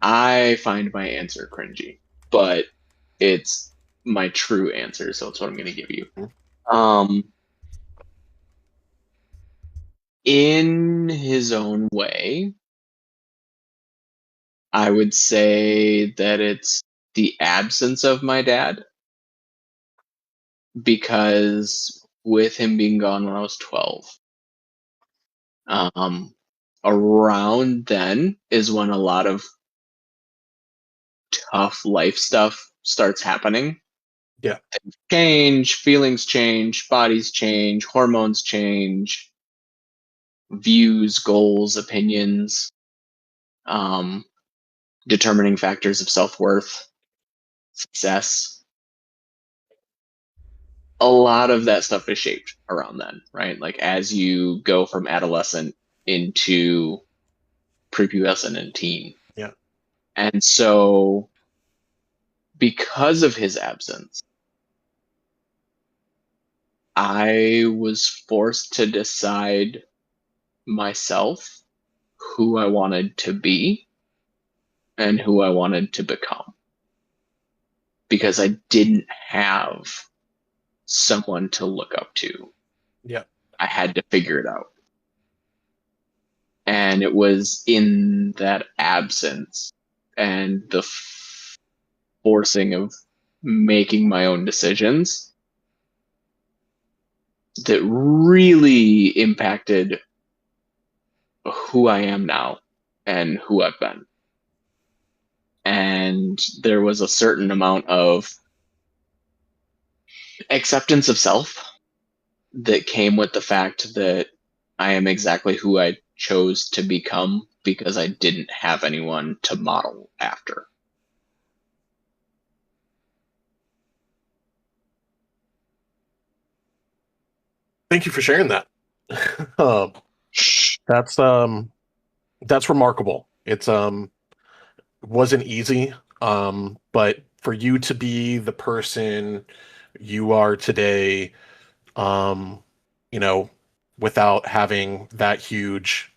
I find my answer cringy, but it's my true answer, so it's what I'm going to give you. Um, in his own way, I would say that it's the absence of my dad, because with him being gone when I was 12, um, around then is when a lot of tough life stuff starts happening. Yeah. Change, feelings change, bodies change, hormones change, views, goals, opinions, um, determining factors of self-worth, success. A lot of that stuff is shaped around then, right? Like as you go from adolescent into prepubescent and teen. Yeah. And so because of his absence, I was forced to decide myself who I wanted to be and who I wanted to become, because I didn't have someone to look up to. Yeah. I had to figure it out. And it was in that absence and the forcing of making my own decisions that really impacted who I am now and who I've been. And there was a certain amount of acceptance of self that came with the fact that I am exactly who I chose to become because I didn't have anyone to model after. Thank you for sharing that. um, that's that's remarkable. It's wasn't easy, but for you to be the person you are today, um, you know, without having that huge,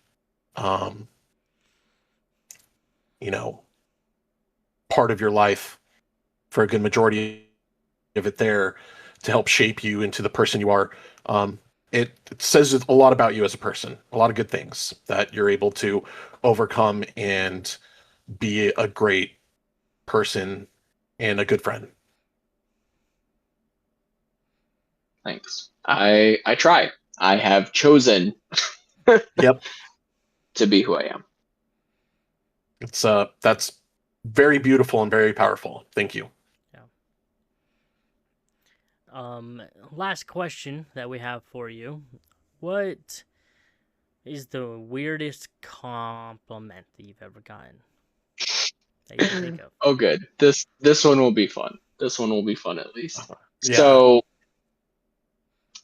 um, you know, part of your life for a good majority of it there to help shape you into the person you are. Um, it says a lot about you as a person, a lot of good things that you're able to overcome and be a great person and a good friend. Thanks. I try. I have chosen Yep. to be who I am. It's that's very beautiful and very powerful. Thank you. Yeah. Last question that we have for you. What is the weirdest compliment that you've ever gotten that you can think of? Oh, good. This one will be fun. This one will be fun at least. Yeah. So,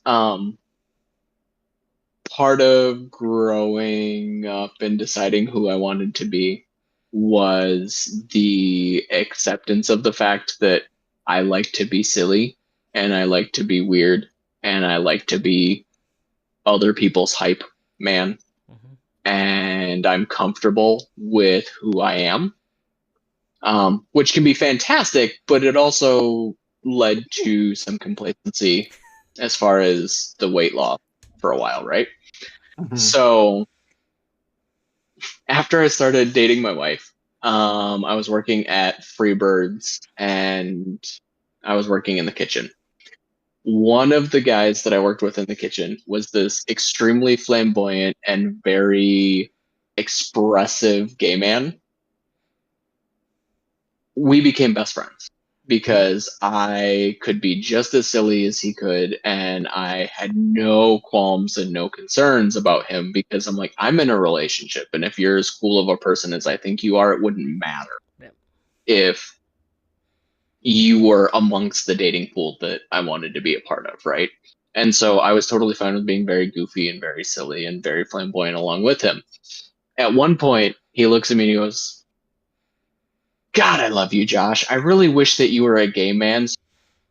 um, part of growing up and deciding who I wanted to be was the acceptance of the fact that I like to be silly and I like to be weird and I like to be other people's hype man. Mm-hmm. And I'm comfortable with who I am, which can be fantastic, but it also led to some complacency as far as the weight loss for a while, right? Mhm. So after I started dating my wife, I was working at Freebirds and I was working in the kitchen. One of the guys that I worked with in the kitchen was this extremely flamboyant and very expressive gay man. We became best friends because I could be just as silly as he could, and I had no qualms and no concerns about him because I'm like, I'm in a relationship, and if you're as cool of a person as I think you are, it wouldn't matter Yeah. if you were amongst the dating pool that I wanted to be a part of, right? And so I was totally fine with being very goofy and very silly and very flamboyant along with him. At one point, he looks at me and he goes, God, I love you, Josh. I really wish that you were a gay man so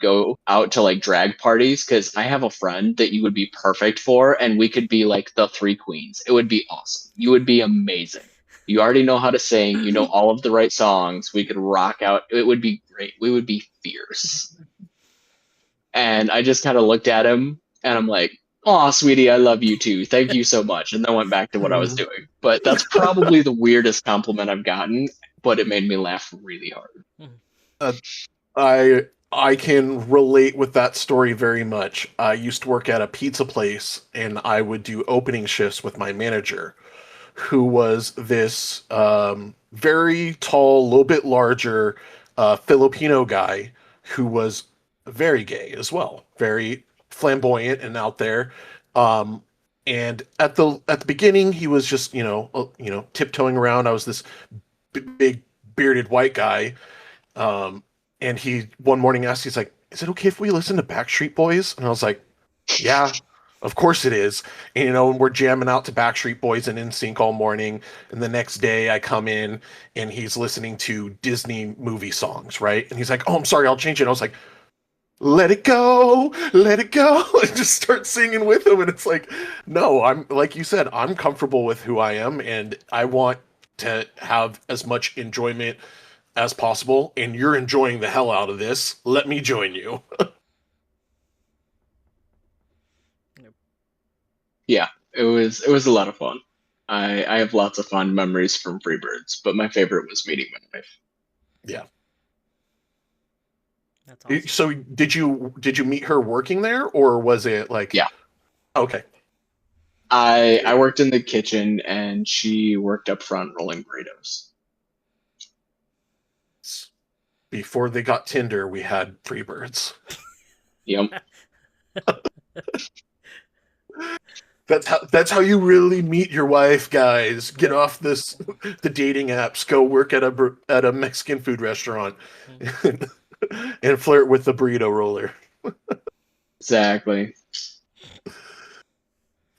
go out to like drag parties because I have a friend that you would be perfect for, and we could be like the three queens. It would be awesome. You would be amazing. You already know how to sing. You know all of the right songs. We could rock out. It would be great. We would be fierce. And I just kind of looked at him and I'm like, "Aw, sweetie, I love you too. Thank you so much." And then went back to what I was doing. But that's probably the weirdest compliment I've gotten, but it made me laugh really hard. Uh, I can relate with that story very much. I used to work at a pizza place, and I would do opening shifts with my manager, who was this very tall, a little bit larger Filipino guy who was very gay as well, very flamboyant and out there. Um, and at the beginning, he was just tiptoeing around. I was this big bearded white guy, and he one morning asked, he's like, "Is it okay if we listen to Backstreet Boys?" And I was like, "Yeah, of course it is." And and we're jamming out to Backstreet Boys and NSYNC all morning. And the next day I come in and he's listening to Disney movie songs, right? And he's like, "Oh, I'm sorry, I'll change it." I was like, "Let it go, let it go," and just start singing with him. And it's like, no, I'm like you said, I'm comfortable with who I am, and I want to have as much enjoyment as possible, and you're enjoying the hell out of this. Let me join you. Yeah, it was a lot of fun. I have lots of fond memories from Freebirds, but my favorite was meeting my wife. Yeah. That's awesome. So did you meet her working there, or was it like? Yeah. Okay. I worked in the kitchen and she worked up front rolling burritos. Before they got Tinder, we had Freebirds. Yep. That's how you really meet your wife, guys. Get off the dating apps. Go work at a Mexican food restaurant, and flirt with the burrito roller. Exactly.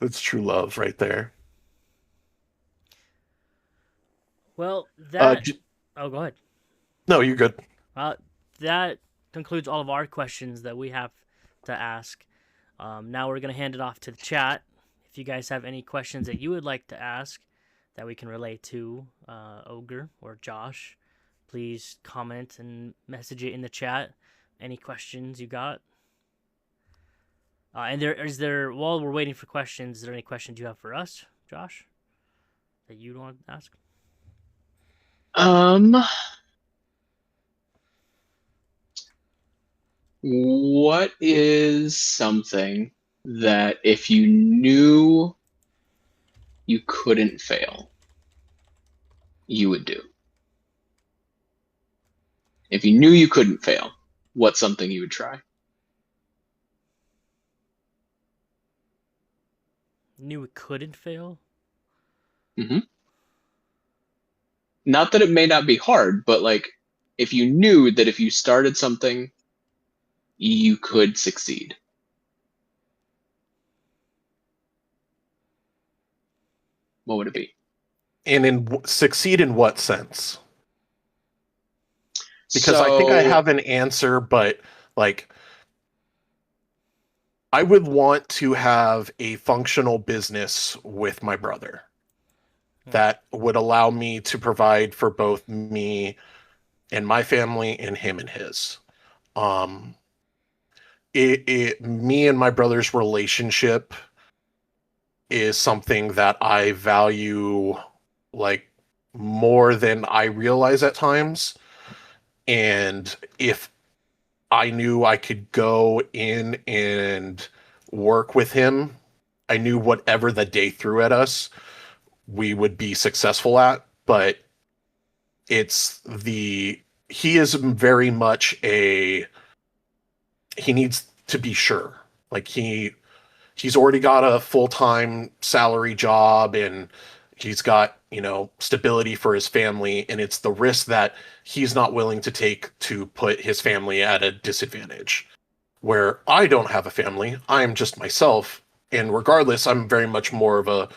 That's true love right there. Well, Uh, oh, go ahead. no, you're good. That concludes all of our questions that we have to ask. Now we're going to hand it off to the chat. If you guys have any questions that you would like to ask that we can relate to Ogre or Josh, please comment and message it in the chat. Any questions you got? And while we're waiting for questions, is there any questions you have for us, Josh, that you want to ask? What is something that if you knew you couldn't fail, you would do? If you knew you couldn't fail, what's something you would try? Knew it couldn't fail? Mm-hmm. Not that it may not be hard, but like if you knew that if you started something, you could succeed. What would it be? And succeed in what sense? Because I think I have an answer, but like I would want to have a functional business with my brother that would allow me to provide for both me and my family and him and his. Me and my brother's relationship is something that I value like more than I realize at times. And if I knew I could go in and work with him, I knew whatever the day threw at us, we would be successful at. But he is very much he needs to be sure. Like he's already got a full-time salary job, and he's got, stability for his family, and it's the risk that he's not willing to take to put his family at a disadvantage. Where I don't have a family, I am just myself, and regardless, I'm very much more of a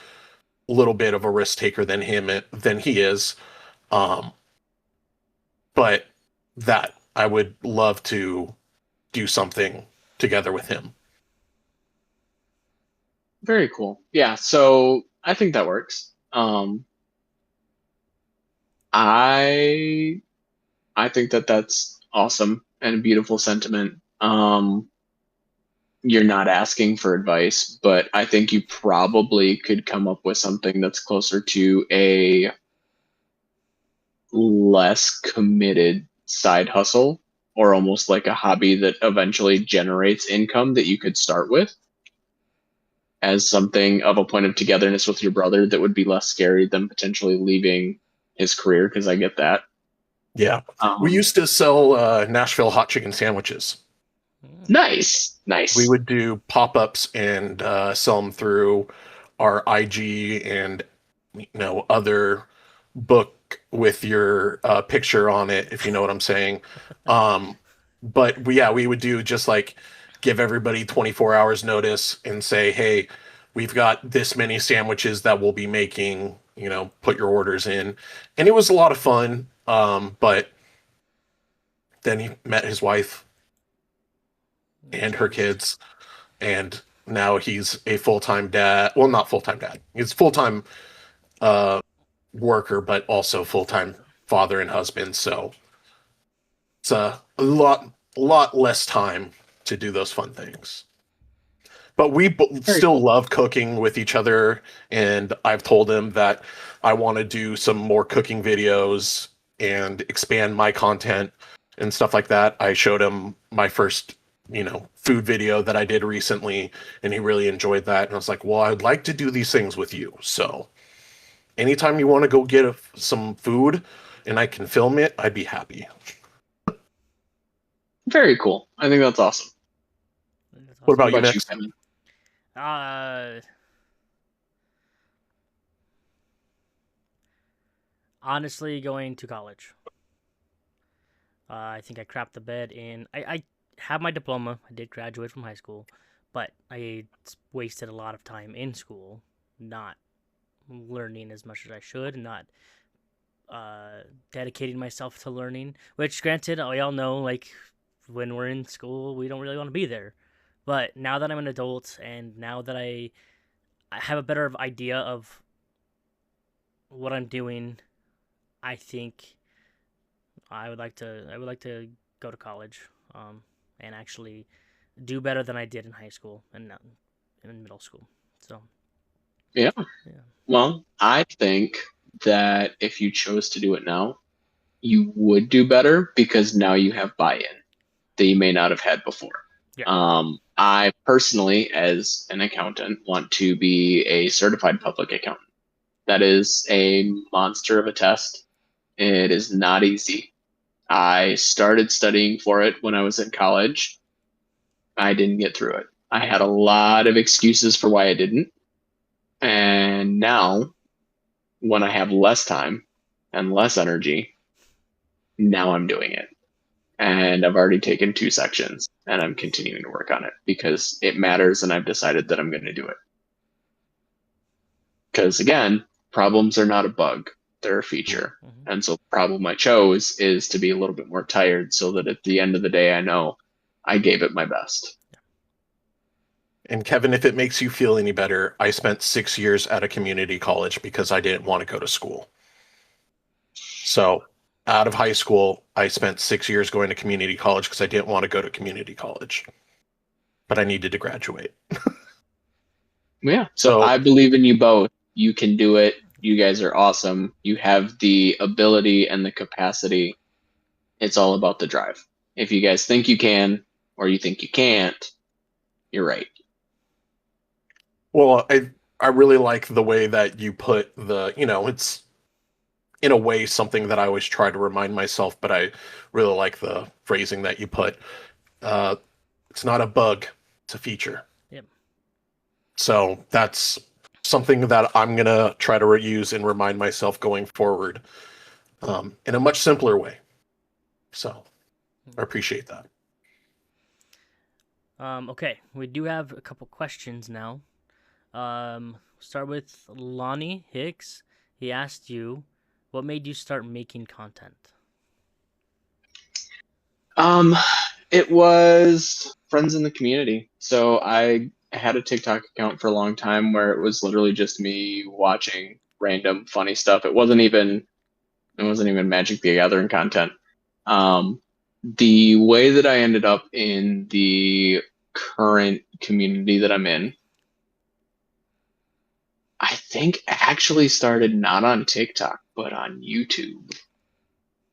little bit of a risk taker than he is. Um, but that I would love to do something together with him. Very cool. Yeah, so I think that works. I I think that that's awesome and a beautiful sentiment. You're not asking for advice, but I think you probably could come up with something that's closer to a less committed side hustle or almost like a hobby that eventually generates income that you could start with as something of a point of togetherness with your brother that would be less scary than potentially leaving his career, because I get that. Yeah. We Um, used to sell Nashville hot chicken sandwiches. We nice. would do pop-ups and sell them through our IG and other book with your picture on it, if you know what I'm saying. Um, but we would do just like give everybody 24 hours notice and say, hey, we've got this many sandwiches that we'll be making, put your orders in. And it was a lot of fun. But then he met his wife and her Changed. kids, and now he's a full-time dad. Well, not full-time dad. He's full-time uh, worker, but also full-time father and husband. So it's a lot less time to do those fun things. But we Very still cool. love cooking with each other, and I've told him that I want to do some more cooking videos and expand my content and stuff like that. I showed him my first, food video that I did recently, and he really enjoyed that. And I was like, well, I'd like to do these things with you. So anytime you want to go get some food and I can film it, I'd be happy. Very cool. I think that's awesome. That's What awesome. What about you, about you, Max? Kevin? Uh, Honestly, going to college. I think I crapped the bed in. I have my diploma. I did graduate from high school, but I wasted a lot of time in school, not learning as much as I should, not dedicating myself to learning. Which, granted, we all know, like, when we're in school, we don't really want to be there. But now that I'm an adult and now that I have a better idea of what I'm doing, I think I would like to go to college, and actually do better than I did in high school and not in middle school. So Yeah. yeah, Well, I think that if you chose to do it now, you would do better because now you have buy-in that you may not have had before. yeah, I personally, as an accountant, want to be a certified public accountant. That is a monster of a test. It is not easy. I started studying for it when I was in college. I didn't get through it. I had a lot of excuses for why I didn't. And now, when I have less time and less energy, now I'm doing it. And I've already taken 2 sections and I'm continuing to work on it because it matters and I've decided that I'm going to do it. Because again, problems are not a bug, they're a feature. mm-hmm. And so the problem I chose is to be a little bit more tired so that at the end of the day, I know I gave it my best. And Kevin, if it makes you feel any better, I spent 6 years at a community college because I didn't want to go to school. So out of high school, I spent 6 years going to community college because I didn't want to go to community college, but I needed to graduate. Yeah. So So I believe in you both. You can do it. You guys are awesome. You have the ability and the capacity. It's all about the drive. If you guys think you can or you think you can't, you're right. well, I really like the way that you put it's in a way something that I always try to remind myself, but I really like the phrasing that you put. Uh, it's not a bug, it's a feature. Yep. So that's something that I'm gonna try to reuse and remind myself going forward, in a much simpler way. So I appreciate that. Okay, we do have a couple questions now. start with Lonnie Hicks. He asked you, what made you start making content? It was friends in the community. So I had a TikTok account for a long time where it was literally just me watching random funny stuff. It wasn't even Magic the Gathering content. The way that I ended up in the current community that I'm in, I think actually started not on TikTok, but on YouTube.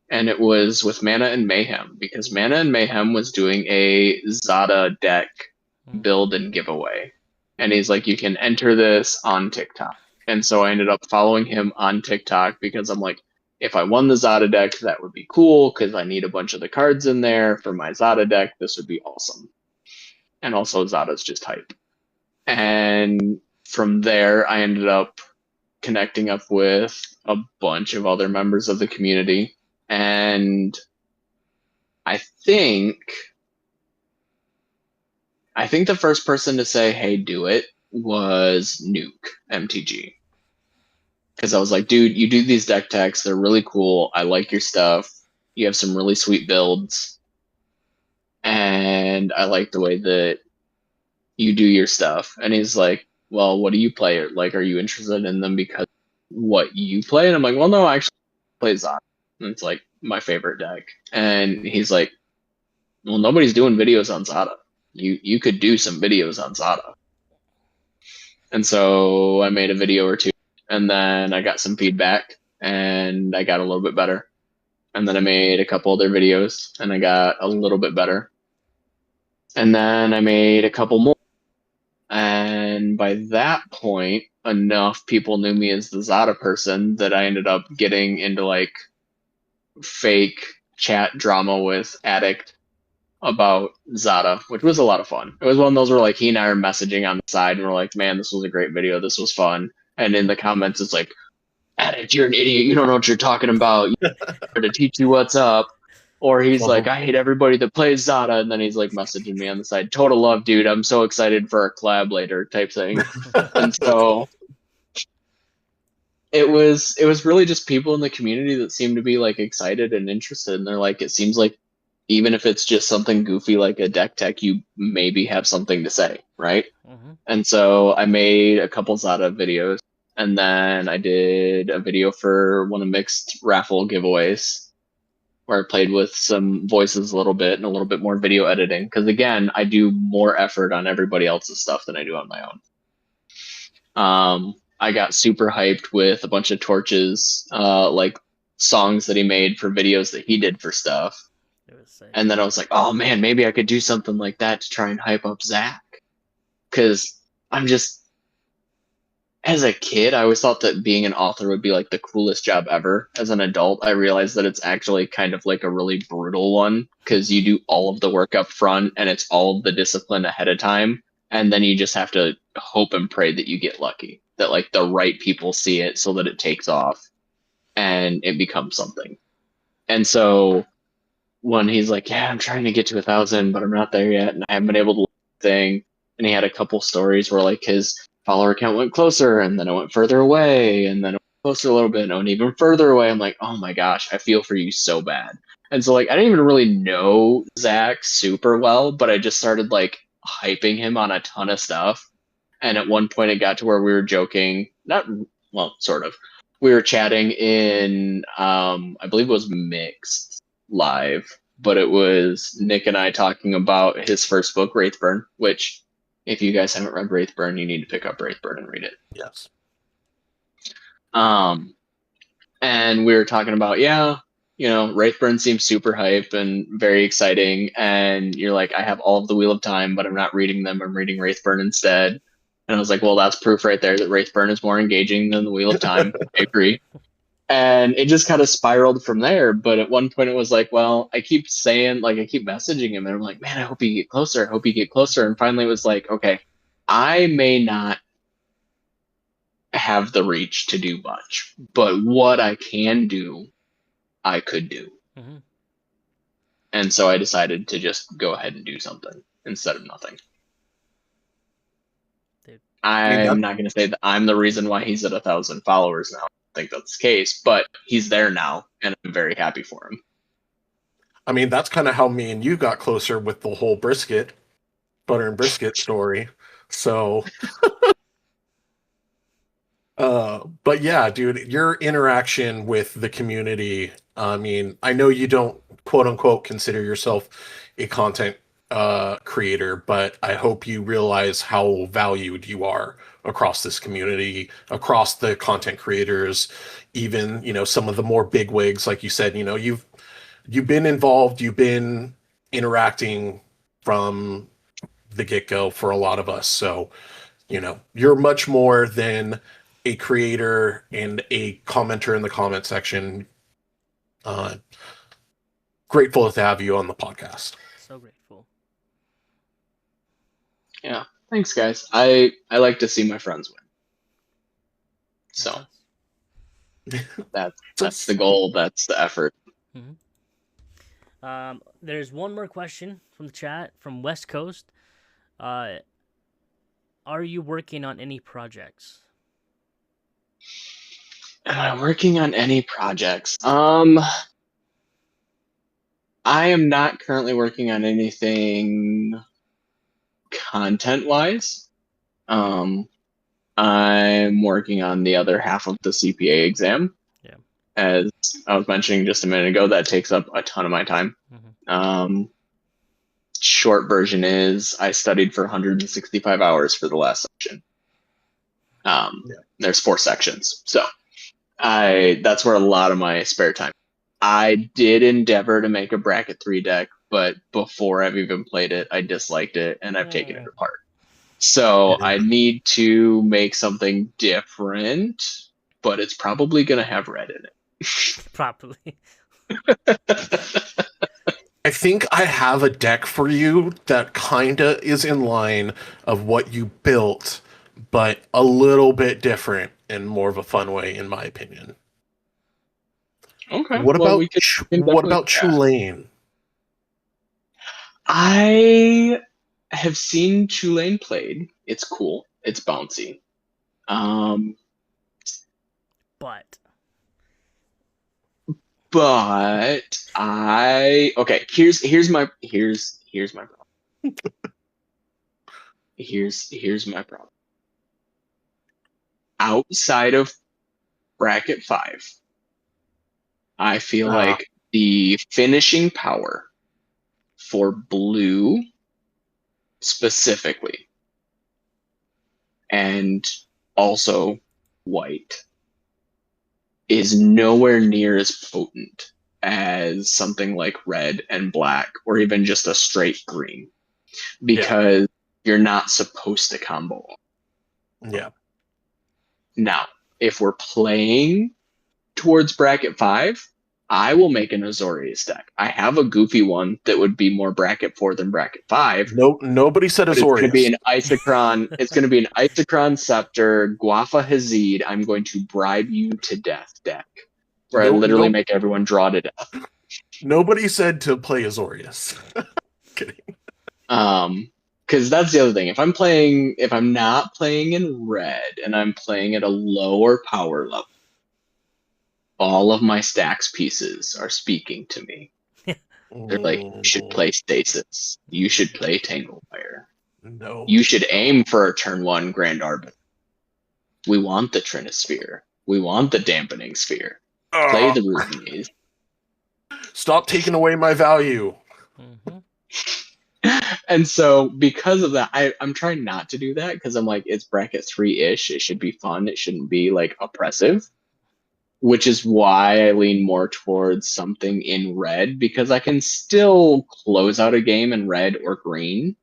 And it was with Mana and Mayhem, because Mana and Mayhem was doing a Zada deck build and giveaway. And he's like, you can enter this on TikTok. And so I ended up following him on TikTok because I'm like, if I won the Zada deck, that would be cool because I need a bunch of the cards in there for my Zada deck. This would be awesome. And also, Zada's just hype. And from there, I ended up connecting up with a bunch of other members of the community. And I think the first person to say, hey, do it was Nuke MTG. Because I was like, dude, you do these deck techs. They're really cool. I like your stuff. You have some really sweet builds. And I like the way that you do your stuff. And he's like, well, what do you play? Like, are you interested in them because what you play? And I'm like, well, no, I actually play Zod. And it's like my favorite deck. And he's like, well, nobody's doing videos on Zada. You could do some videos on Zada. And so I made a video or two, and then I got some feedback, and I got a little bit better. And then I made a couple other videos, and I got a little bit better. And then I made a couple more. And by that point, enough people knew me as the Zada person that I ended up getting into like fake chat drama with Addict about Zada, which was a lot of fun. It was one of those where like he and I are messaging on the side and we're like, man, this was a great video. This was fun. And in the comments, it's like, Addict, you're an idiot. You don't know what you're talking about. You're to teach you what's up. Or he's like, I hate everybody that plays Zada. And then he's like messaging me on the side, total love, dude. I'm so excited for our collab later type thing. And so it was really just people in the community that seemed to be like excited and interested. And they're like, it seems like even if it's just something goofy like a deck tech, you maybe have something to say, right? Mm-hmm. And so I made a couple Zada videos, and then I did a video for one of mixed raffle giveaways where I played with some voices a little bit and a little bit more video editing. Because again, I do more effort on everybody else's stuff than I do on my own. I got super hyped with a bunch of Torches, like songs that he made for videos that he did for stuff. And then I was like, oh man, maybe I could do something like that to try and hype up Zach. Because I'm just, as a kid, I always thought that being an author would be like the coolest job ever. As an adult, I realized that it's actually kind of like a really brutal one because you do all of the work up front and it's all of the discipline ahead of time. And then you just have to hope and pray that you get lucky, that like the right people see it so that it takes off and it becomes something. And so when he's like, yeah, I'm trying to get to 1,000, but I'm not there yet, and I haven't been able to thing. And he had a couple stories where like his follower count went closer, and then it went further away, and then it went closer a little bit, and it went even further away. I'm like, oh my gosh, I feel for you so bad. And so like I didn't even really know Zach super well, but I just started like hyping him on a ton of stuff. And at one point it got to where we were joking, sort of. We were chatting in I believe it was Mixed Live, but it was Nick and I talking about his first book, Wraithburn, which if you guys haven't read Wraithburn, you need to pick up Wraithburn and read it. Yes. And we were talking about, Wraithburn seems super hype and very exciting. And you're like, I have all of the Wheel of Time, but I'm not reading them. I'm reading Wraithburn instead. And I was like, well, that's proof right there that Wraithburn is more engaging than the Wheel of Time. I agree. And it just kind of spiraled from there. But at one point it was like, well, I keep messaging him and I'm like, man, I hope you get closer. I hope you get closer. And finally it was like, okay, I may not have the reach to do much, but what I can do, I could do. Mm-hmm. And so I decided to just go ahead and do something instead of nothing. Dude. I'm not going to say that I'm the reason why he's at 1,000 followers now. I don't think that's the case, but he's there now, and I'm very happy for him. I mean, that's kind of how me and you got closer with the whole butter and brisket story. So, but yeah, dude, your interaction with the community. I mean, I know you don't quote unquote consider yourself a content creator, but I hope you realize how valued you are across this community, across the content creators, even, some of the more big wigs, like you said, you've been involved, you've been interacting from the get-go for a lot of us. So, you're much more than a creator and a commenter in the comment section. Uh, Grateful to have you on the podcast. So grateful. Yeah. Thanks, guys. I like to see my friends win. So that's the goal. That's the effort. There's one more question from the chat from West Coast. Are you working on any projects? Am I working on any projects? I am not currently working on anything content-wise. I'm working on the other half of the CPA exam. Yeah. As I was mentioning just a minute ago, that takes up a ton of my time. Short version is I studied for 165 hours for the last section. There's 4 sections. So that's where a lot of my spare time. I did endeavor to make a bracket 3 deck, but before I've even played it, I disliked it and I've taken it apart. So I need to make something different, but it's probably going to have red in it. Probably. I think I have a deck for you that kinda is in line of what you built, but a little bit different and more of a fun way, in my opinion. Okay. What well, about Tulane? I have seen Tulane played. It's cool. It's bouncy. But here's my problem. here's my problem. Outside of bracket 5, I feel like the finishing power for blue specifically, and also white, is nowhere near as potent as something like red and black, or even just a straight green, because you're not supposed to combo. Yeah. Now, if we're playing towards bracket 5, I will make an Azorius deck. I have a goofy one that would be more bracket 4 than bracket 5. No, nobody said Azorius. It's going to be an Isochron. It's going to be an Isochron Scepter, Guafa Hazid. I'm going to bribe you to death deck, where I literally make everyone draw to death. Nobody said to play Azorius. Kidding. Because that's the other thing. If I'm not playing in red and I'm playing at a lower power level, all of my stacks pieces are speaking to me. They're like, you should play Stasis. You should play Tanglefire. No. You should aim for a turn 1 Grand Arbiter. We want the Trinisphere. We want the Dampening Sphere. Play the Root Maze. Stop taking away my value. And so because of that, I'm trying not to do that, because I'm like, it's bracket 3-ish. It should be fun. It shouldn't be like oppressive, which is why I lean more towards something in red, because I can still close out a game in red or green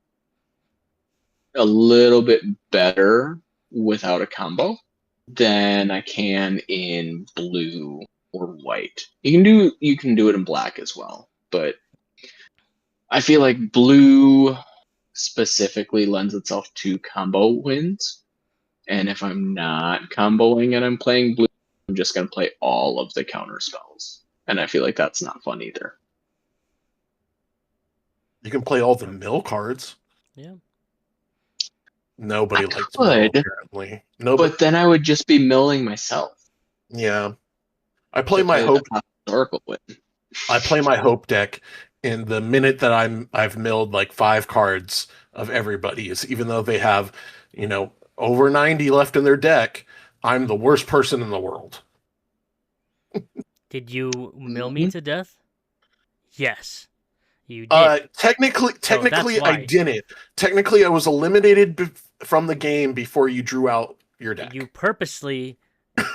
a little bit better without a combo than I can in blue or white. You can do it in black as well, but I feel like blue specifically lends itself to combo wins. And if I'm not comboing and I'm playing blue, I'm just going to play all of the counter spells. And I feel like that's not fun either. You can play all the mill cards. Yeah. Nobody I likes Mill, could, apparently. Nobody. but then I would just be milling myself. Yeah. I play Which my is hope. a historical win. I play my hope deck, and the minute that I've milled like 5 cards of everybody's, even though they have, over 90 left in their deck, I'm the worst person in the world. Did you mill me to death? Yes, you did. Technically, I why. didn't. Technically, I was eliminated from the game before you drew out your deck. You purposely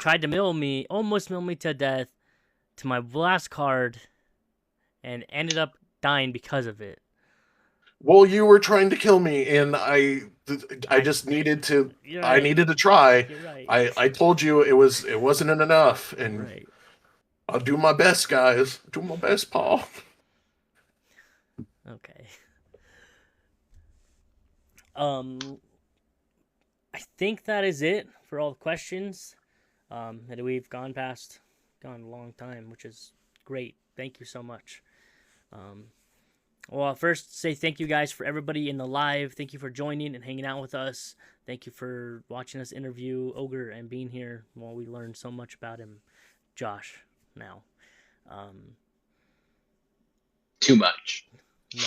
tried to almost mill me to death to my last card, and ended up dying because of it. Well, you were trying to kill me, and I just needed to. I needed to try. You're right. I told you it wasn't enough, and Right. I'll do my best, guys. Do my best, Paul. Okay. I think that is it for all the questions. And we've gone a long time, which is great. Thank you so much. Well, I'll first say thank you guys for everybody in the live. Thank you for joining and hanging out with us. Thank you for watching us interview Ogre and being here while we learned so much about him. Josh, now. Too much. No.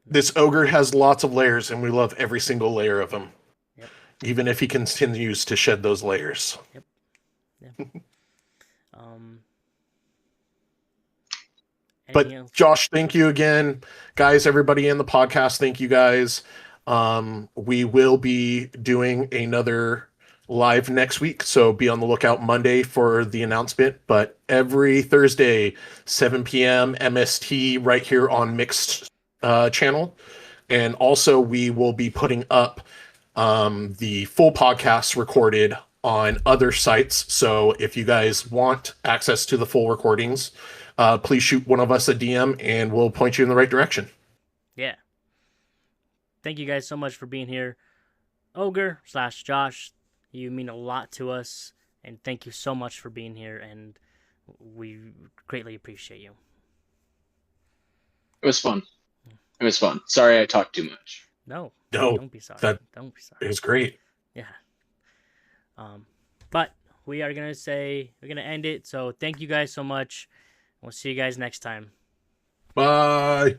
This ogre has lots of layers, and we love every single layer of him. Yep. Even if he continues to shed those layers. Yep. Yeah. But else? Josh, thank you again. Guys, everybody in the podcast, thank you guys. We will be doing another live next week, so be on the lookout Monday for the announcement. But every Thursday, 7 p.m. MST, right here on Mixed channel. And also, we will be putting up the full podcast recorded on other sites. So if you guys want access to the full recordings, please shoot one of us a DM and we'll point you in the right direction. Yeah. Thank you guys so much for being here. Ogre/Josh, you mean a lot to us, and thank you so much for being here, and we greatly appreciate you. It was fun. It was fun. Sorry I talked too much. No, No, don't be sorry. Don't be sorry. It was great. Yeah. But we're gonna end it. So thank you guys so much. We'll see you guys next time. Bye.